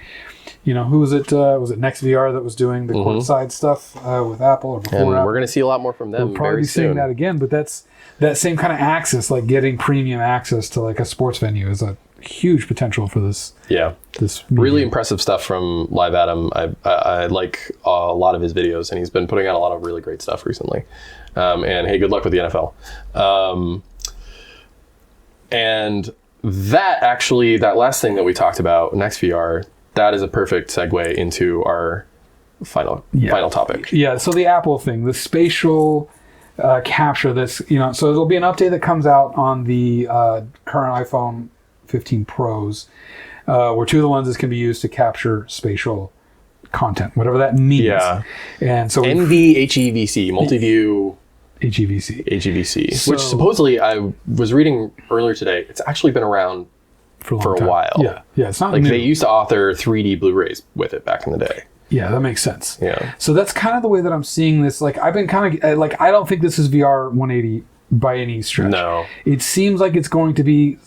A: Who was it? Was it NextVR that was doing the courtside stuff with Apple or before?
B: And
A: Apple?
B: we're going to see a lot more from them.
A: We'll probably be seeing that again. But that's that same kind of access, like getting premium access to like a sports venue, is a huge potential for this.
B: Yeah,
A: this
B: really impressive stuff from Live Adam. I like a lot of his videos, and he's been putting out a lot of really great stuff recently. And hey, good luck with the NFL. And that last thing that we talked about, NextVR, that is a perfect segue into our final topic. Yeah.
A: So the Apple thing, the spatial capture. This, so there'll be an update that comes out on the current iPhone 15 Pros, where two of the lenses can be used to capture spatial content, whatever that means.
B: Yeah.
A: And so
B: NVHEVC, multi-view
A: HEVC.
B: So, which supposedly I was reading earlier today, it's actually been around for a while.
A: Yeah, it's not
B: like
A: new.
B: They used to author 3D Blu-rays with it back in the day.
A: Yeah, that makes sense.
B: Yeah.
A: So that's kind of the way that I'm seeing this. Like I've been kind of like, I don't think this is VR 180 by any stretch.
B: No.
A: It seems like it's going to be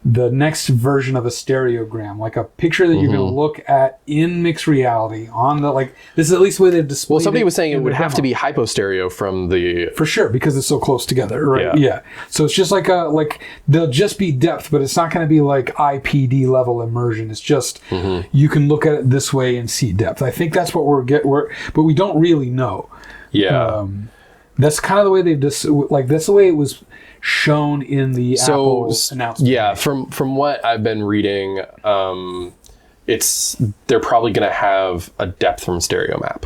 A: the next version of a stereogram, like a picture that you're going to look at in mixed reality on the, like, this is at least the way they've displayed.
B: Well, somebody was saying it would have to be hypostereo from the...
A: For sure, because it's so close together, right? Yeah. So it's just like there'll just be depth, but it's not going to be like IPD level immersion. It's just, you can look at it this way and see depth. I think that's what but we don't really know.
B: Yeah.
A: That's kind of the way they've just, like, that's the way it was shown in the Apple announcement.
B: Yeah, from what I've been reading, they're probably going to have a depth from stereo map.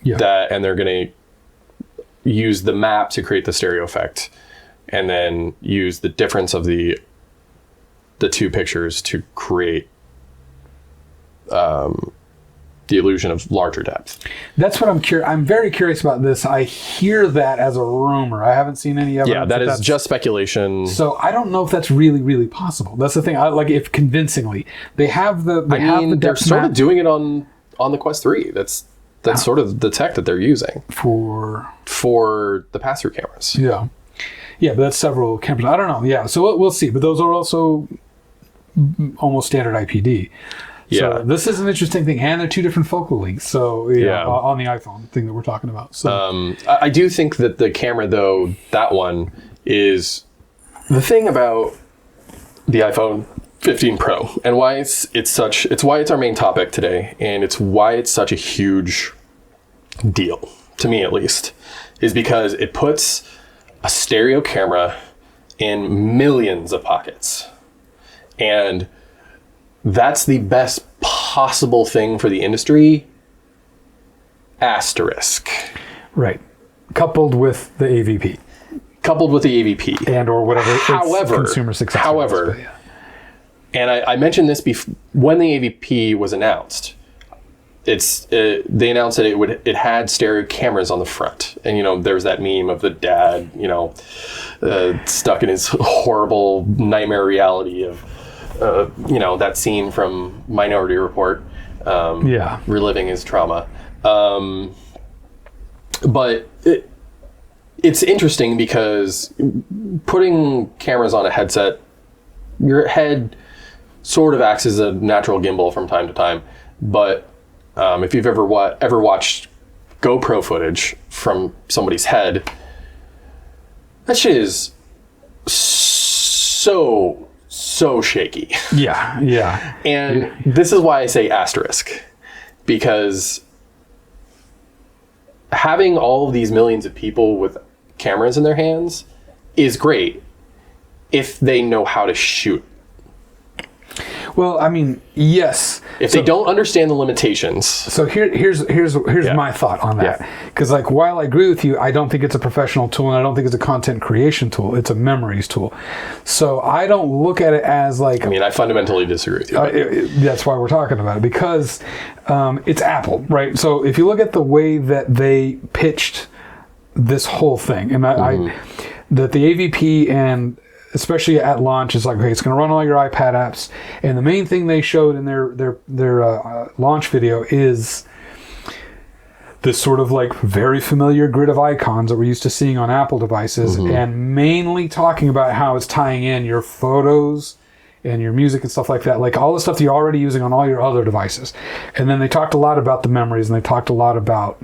B: Yeah. And they're going to use the map to create the stereo effect, and then use the difference of the two pictures to create the illusion of larger depth.
A: That's what I'm very curious about this. I hear that as a rumor. I haven't seen any evidence.
B: Yeah, that is just speculation.
A: So I don't know if that's really, really possible. That's the thing. If convincingly they have the
B: they're sort of doing it on the Quest 3. That's sort of the tech that they're using for the pass-through cameras.
A: Yeah, but that's several cameras. I don't know. Yeah, so we'll see. But those are also almost standard IPD.
B: Yeah.
A: So this is an interesting thing, and they're two different focal lengths. So on the iPhone thing that we're talking about. So
B: I do think that the camera, though, that one is the thing about the iPhone 15 Pro, and why it's why it's our main topic today, and it's why it's such a huge deal, to me at least, is because it puts a stereo camera in millions of pockets. And that's the best possible thing for the industry, asterisk.
A: Right. Coupled with the AVP. And or whatever consumer success.
B: However, and I mentioned this when the AVP was announced. They announced that it had stereo cameras on the front, and there's that meme of the dad, stuck in his horrible nightmare reality of, that scene from Minority Report, reliving his trauma. But it's interesting because putting cameras on a headset, your head sort of acts as a natural gimbal from time to time, but if you've ever watched GoPro footage from somebody's head, that shit is so shaky.
A: Yeah.
B: And this is why I say asterisk, because having all of these millions of people with cameras in their hands is great if they know how to shoot.
A: Well, I mean, yes.
B: If they don't understand the limitations.
A: So here's my thought on that. Because while I agree with you, I don't think it's a professional tool, and I don't think it's a content creation tool. It's a memories tool. So I don't look at it as I
B: fundamentally disagree with you.
A: That's why we're talking about it, because it's Apple, right? So if you look at the way that they pitched this whole thing, and that the AVP, and especially at launch, is okay, it's going to run all your iPad apps, and the main thing they showed in their launch video is this sort of very familiar grid of icons that we're used to seeing on Apple devices, and mainly talking about how it's tying in your photos and your music and stuff like that, all the stuff that you're already using on all your other devices. And then they talked a lot about the memories, and they talked a lot about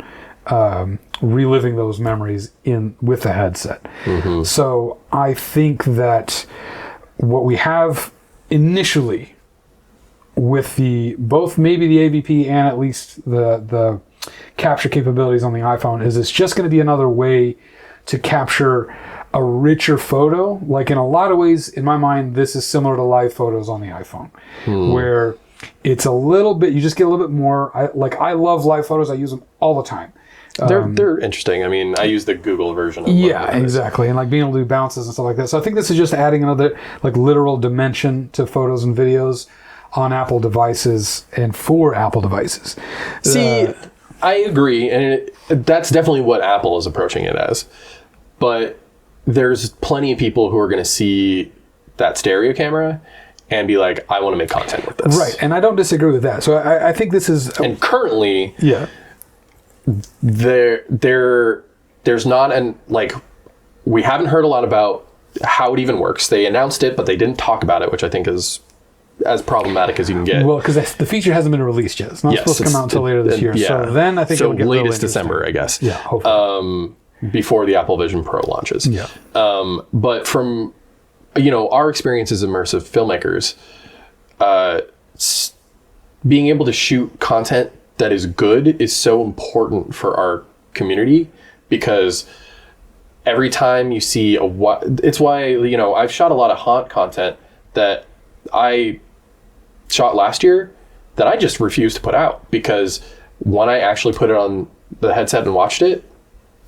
A: reliving those memories with the headset. So I think that what we have initially with both maybe the AVP and at least the capture capabilities on the iPhone is it's just going to be another way to capture a richer photo. In a lot of ways, in my mind, this is similar to live photos on the iPhone, where it's a little bit, you just get a little bit more. I love live photos. I use them all the time.
B: They're interesting. I mean, I use the Google version of
A: exactly. And being able to do bounces and stuff like that. So I think this is just adding another literal dimension to photos and videos on Apple devices and for Apple devices.
B: See, I agree. And that's definitely what Apple is approaching it as. But there's plenty of people who are going to see that stereo camera and be like, I want to make content with this.
A: Right. And I don't disagree with that. So I think this is...
B: And currently... There's not we haven't heard a lot about how it even works. They announced it, but they didn't talk about it, which I think is as problematic as you can get.
A: Well, because the feature hasn't been released yet. It's not supposed to come out until later this year. So then I think it'll get
B: latest December, I guess.
A: Yeah, hopefully.
B: Before the Apple Vision Pro launches.
A: Yeah.
B: But from our experience as immersive filmmakers, being able to shoot content that is good is so important for our community, because every time you see it's why, I've shot a lot of haunt content that I shot last year that I just refused to put out, because when I actually put it on the headset and watched it,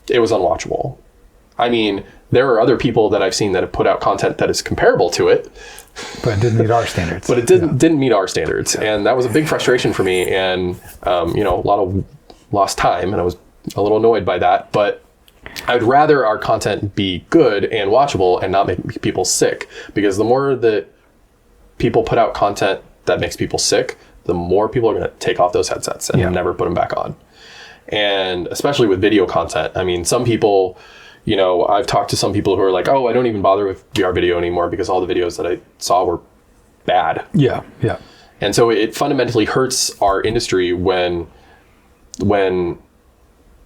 B: it was unwatchable. I mean, there are other people that I've seen that have put out content that is comparable to it,
A: but it didn't meet our standards.
B: But it didn't meet our standards, and that was a big frustration for me. And a lot of lost time, and I was a little annoyed by that. But I'd rather our content be good and watchable and not make people sick, because the more that people put out content that makes people sick, the more people are going to take off those headsets and never put them back on. And especially with video content, I mean, some people. I've talked to some people who are like, oh, I don't even bother with VR video anymore because all the videos that I saw were bad.
A: Yeah.
B: And so it fundamentally hurts our industry when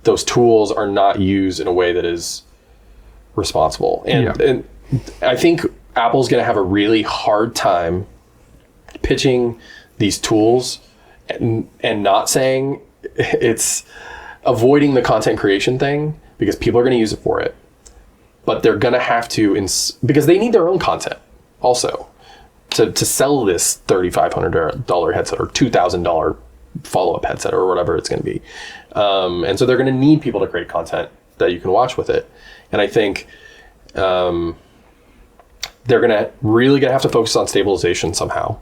B: those tools are not used in a way that is responsible. And I think Apple's going to have a really hard time pitching these tools and not saying it's avoiding the content creation thing, because people are going to use it for it. But they're going to have to, because they need their own content also to sell this $3,500 headset or $2,000 follow-up headset or whatever it's going to be. And so they're going to need people to create content that you can watch with it. And I think they're really going to have to focus on stabilization somehow.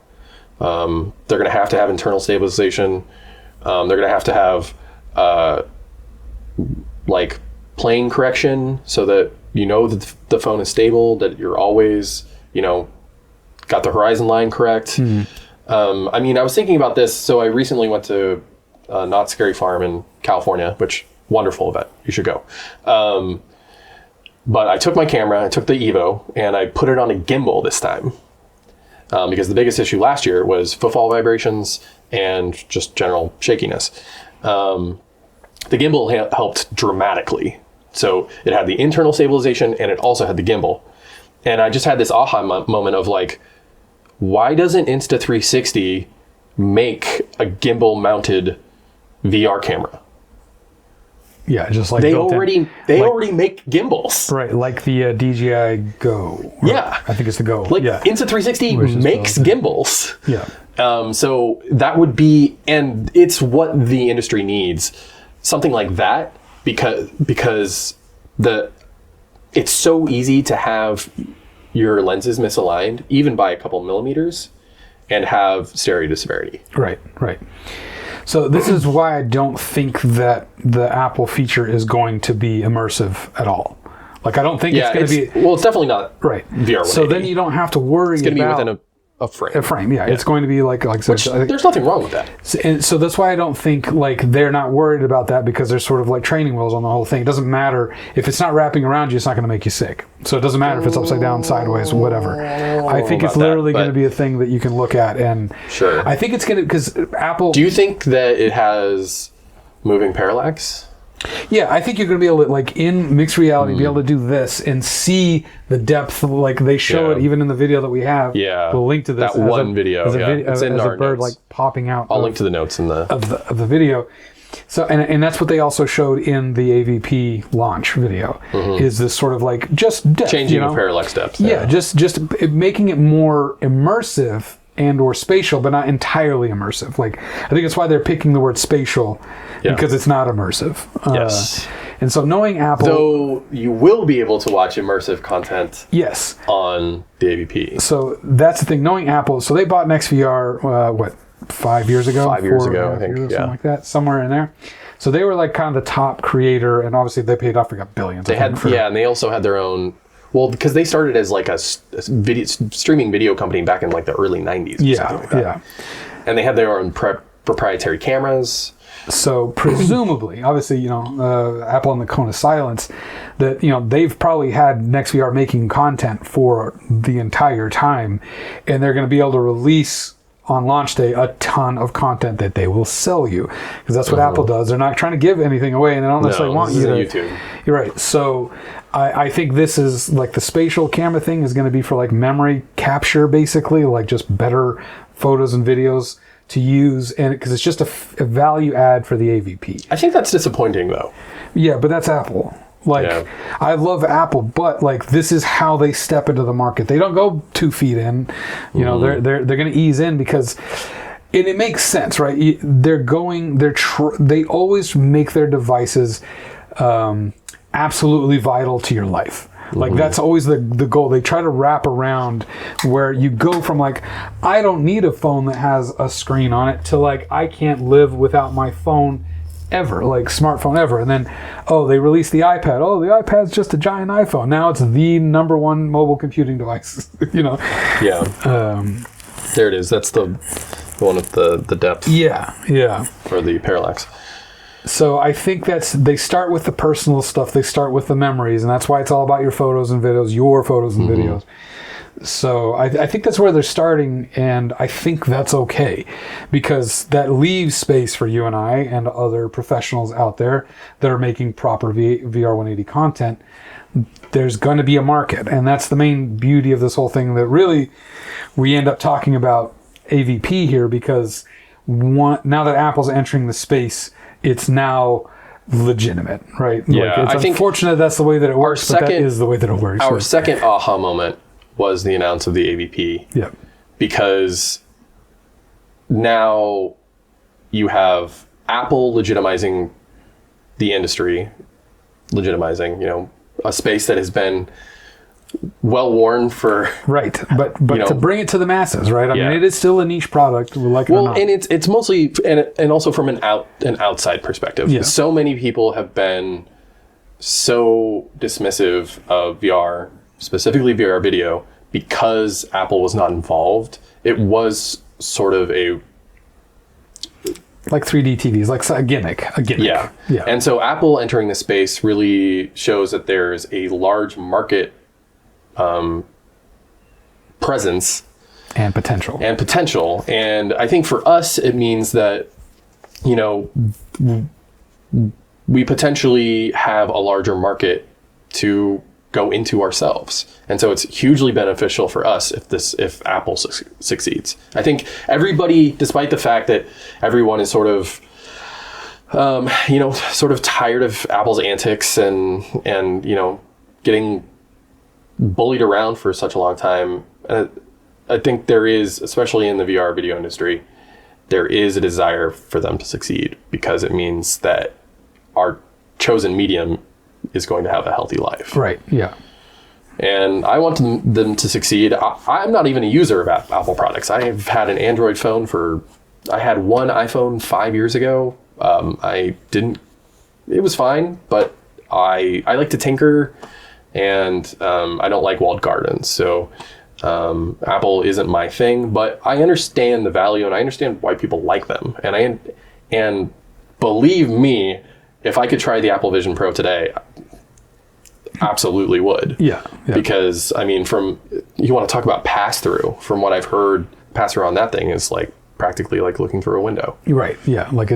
B: They're going to have internal stabilization. They're going to have like plane correction, so that you know that the phone is stable, that you're always, got the horizon line correct. I mean, I was thinking about this. So I recently went to Not Scary Farm in California, which wonderful event. You should go. But I took my camera, I took the Evo, and I put it on a gimbal this time. Because the biggest issue last year was footfall vibrations and just general shakiness. The gimbal helped dramatically. So it had the internal stabilization and it also had the gimbal. And I just had this aha moment of like, why doesn't Insta360 make a gimbal mounted VR camera?
A: Yeah, just like
B: they already make gimbals,
A: right? Like the DJI Go.
B: Yeah,
A: I think it's the Go.
B: Like Insta360 makes gimbals.
A: Yeah.
B: So that would be, and it's what the industry needs, something like that, because it's so easy to have your lenses misaligned, even by a couple millimeters, and have stereo disparity.
A: Right. So this is why I don't think that the Apple feature is going to be immersive at all. Like, I don't think it's going to be...
B: Well, it's definitely not
A: right.
B: VR 180.
A: So then you don't have to worry about...
B: It's going to be within a frame.
A: A frame, yeah. It's going to be like
B: Which, there's nothing wrong with that.
A: And so that's why I don't think like they're not worried about that, because there's sort of like training wheels on the whole thing. It doesn't matter if it's not wrapping around you, it's not going to make you sick. So it doesn't matter if it's upside down, sideways, whatever. I think it's literally going to be a thing that you can look at, and
B: sure.
A: I think it's going to, because Apple...
B: Do you think that it has moving parallax?
A: Yeah, I think you're going to be able to, like, in mixed reality, be able to do this and see the depth. Like, they show it even in the video that we have.
B: Yeah.
A: We'll link to this.
B: That one video. It's in our
A: bird,
B: notes.
A: like, popping out.
B: I'll link to the notes in the...
A: Of the video. So, and that's what they also showed in the AVP launch video, is this sort of, like, just depth.
B: Changing the parallax depth.
A: Yeah, just making it more immersive and or spatial, but not entirely immersive. Like, I think that's why they're picking the word spatial, because it's not immersive.
B: Yes.
A: And so knowing Apple...
B: Though you will be able to watch immersive content
A: yes.
B: on the AVP.
A: So that's the thing. Knowing Apple, so they bought NextVR, 5 years ago?
B: 5 years ago, I think.
A: Something like that, somewhere in there. So they were like kind of the top creator, and obviously they paid off, like billions.
B: And they also had their own... Well, because they started as like a streaming video company back in like the early 90s. Or something like that. Yeah. And they had their own proprietary cameras.
A: So presumably, obviously, Apple and the cone of silence, that, they've probably had NextVR making content for the entire time, and they're going to be able to release on launch day a ton of content that they will sell you, because that's what Apple does. They're not trying to give anything away, and they don't necessarily want you to.
B: YouTube.
A: You're right. So I think this is like the spatial camera thing is going to be for like memory capture, basically, like just better photos and videos to use, and because it's just a value add for the AVP.
B: I think that's disappointing, though.
A: Yeah, but that's Apple. Like, I love Apple, but like this is how they step into the market. They don't go 2 feet in. They're going to ease in, because it makes sense, right? They always make their devices absolutely vital to your life. Like, that's always the goal. They try to wrap around where you go from like, I don't need a phone that has a screen on it, to like, I can't live without my phone ever, like smartphone ever. And then, they released the iPad. The iPad's just a giant iPhone. Now it's the number one mobile computing device,
B: Yeah. There it is. That's the one with the depth.
A: Yeah.
B: Or the parallax.
A: So I think they start with the personal stuff. They start with the memories, and that's why it's all about your photos and videos, videos. So I think that's where they're starting, and I think that's okay, because that leaves space for you and I and other professionals out there that are making proper VR 180 content. There's going to be a market, and that's the main beauty of this whole thing, that really we end up talking about AVP here, because now that Apple's entering the space, it's now legitimate, right?
B: Yeah,
A: it's unfortunate that's the way that it works, but that is the way that it works.
B: Our second aha moment was the announce of the AVP.
A: Yeah. Because
B: now you have Apple legitimizing the industry, legitimizing, a space that has been well worn for...
A: Right, but to bring it to the masses, right? I mean, it is still a niche product, like it or not.
B: And it's mostly, and also from an outside perspective. Yeah. So many people have been so dismissive of VR, specifically VR video, because Apple was not involved. It was sort of
A: like 3D TVs, like a gimmick.
B: Yeah. And so Apple entering the space really shows that there's a large market presence
A: and potential.
B: And I think for us, it means that, we potentially have a larger market to go into ourselves. And so it's hugely beneficial for us if Apple succeeds. I think everybody, despite the fact that everyone is sort of tired of Apple's antics and getting bullied around for such a long time, I think there is, especially in the VR video industry, there is a desire for them to succeed, because it means that our chosen medium is going to have a healthy life.
A: Right, yeah.
B: And I want them to succeed. I'm not even a user of Apple products. I've had an Android phone I had one iPhone 5 years ago. It was fine, but I like to tinker, and I don't like walled gardens. So Apple isn't my thing, but I understand the value, and I understand why people like them. And believe me, if I could try the Apple Vision Pro today, absolutely would.
A: Yeah.
B: Because, I mean, you want to talk about pass-through, from what I've heard, pass-through on that thing is like practically like looking through a window.
A: Right, yeah. Like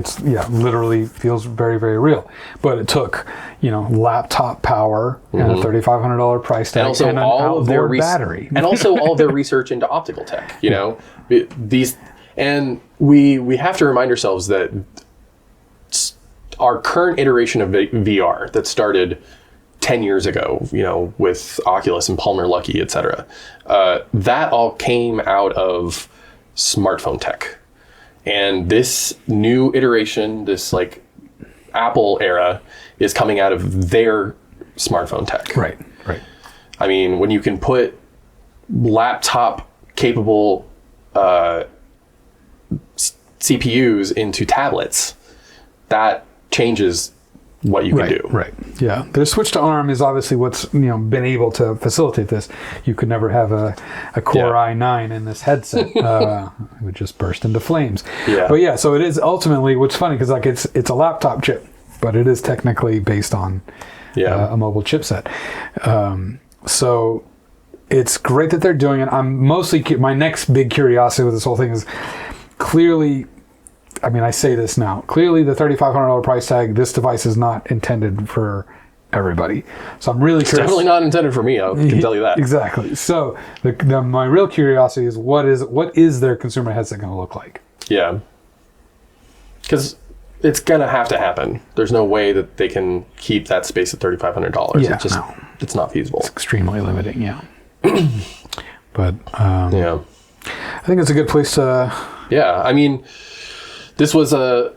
A: literally feels very, very real. But it took, laptop power and a $3,500 price tag, and also an outboard battery.
B: And also all of their research into optical tech, and we have to remind ourselves that our current iteration of VR that started 10 years ago, with Oculus and Palmer Luckey, et cetera, that all came out of smartphone tech. And this new iteration, this like Apple era, is coming out of their smartphone tech.
A: Right.
B: I mean, when you can put laptop capable CPUs into tablets, that changes what you can do.
A: Right. Yeah. The switch to ARM is obviously what's been able to facilitate this. You could never have a Core i9 in this headset. It would just burst into flames.
B: Yeah.
A: But yeah, so it is ultimately what's funny, because like it's a laptop chip, but it is technically based on a mobile chipset. So it's great that they're doing it. I'm mostly my next big curiosity with this whole thing is clearly. I mean, I say this now. Clearly, the $3,500 price tag, this device is not intended for everybody. So I'm really curious.
B: It's definitely not intended for me, I can tell you that.
A: Exactly. So my real curiosity is what is their consumer headset going to look like?
B: Yeah. Because it's going to have to happen. There's no way that they can keep that space at $3,500.
A: Yeah,
B: it's not feasible.
A: It's extremely limiting, yeah. But
B: I
A: think it's a good place to...
B: Yeah, I mean... This was a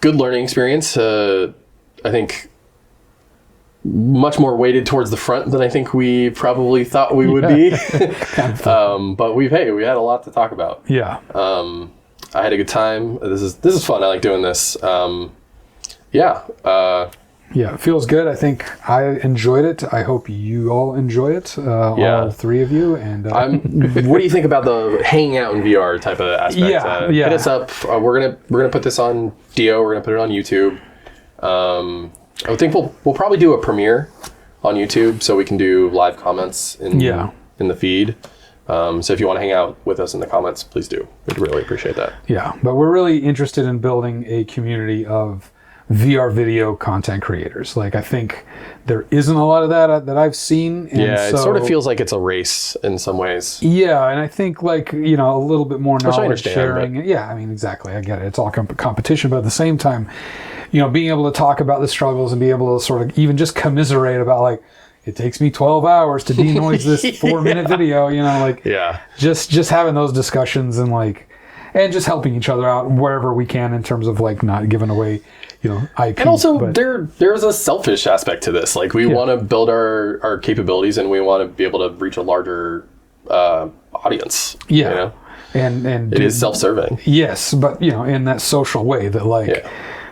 B: good learning experience. I think much more weighted towards the front than I think we probably thought we would be. But we had a lot to talk about.
A: Yeah.
B: I had a good time. This is fun. I like doing this.
A: Yeah, it feels good. I think I enjoyed it. I hope you all enjoy it, all three of you. And
B: what do you think about the hanging out in VR type of aspect? Hit us up. We're gonna put this on Dio. We're gonna put it on YouTube. I think we'll probably do a premiere on YouTube, so we can do live comments in the feed. So if you want to hang out with us in the comments, please do. We'd really appreciate that.
A: Yeah, but we're really interested in building a community of VR video content creators. Like, I think there isn't a lot of that I've seen. And
B: yeah, it sort of feels like it's a race in some ways.
A: Yeah, and I think, like, you know, a little bit more knowledge sharing.
B: But...
A: Yeah, I mean, exactly. I get it. It's all competition, but at the same time, you know, being able to talk about the struggles and be able to sort of even just commiserate about, like, it takes me 12 hours to denoise this 4-minute video, you know, like, just having those discussions and, like, and just helping each other out wherever we can in terms of, like, not giving away, you know, IP.
B: And also, there's a selfish aspect to this. Like, we want to build our capabilities, and we want to be able to reach a larger audience.
A: Yeah.
B: You know?
A: And
B: it is self-serving.
A: Yes, but, you know, in that social way that, like,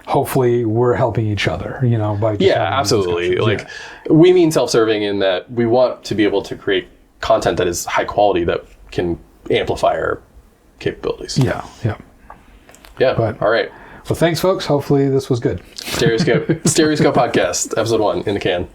A: hopefully we're helping each other, you know, by just
B: absolutely. Like, we mean self-serving in that we want to be able to create content that is high quality that can amplify our capabilities.
A: Yeah.
B: But, all right.
A: Well, thanks, folks. Hopefully this was good.
B: STEREOSCOPE Podcast, episode 1 in the can.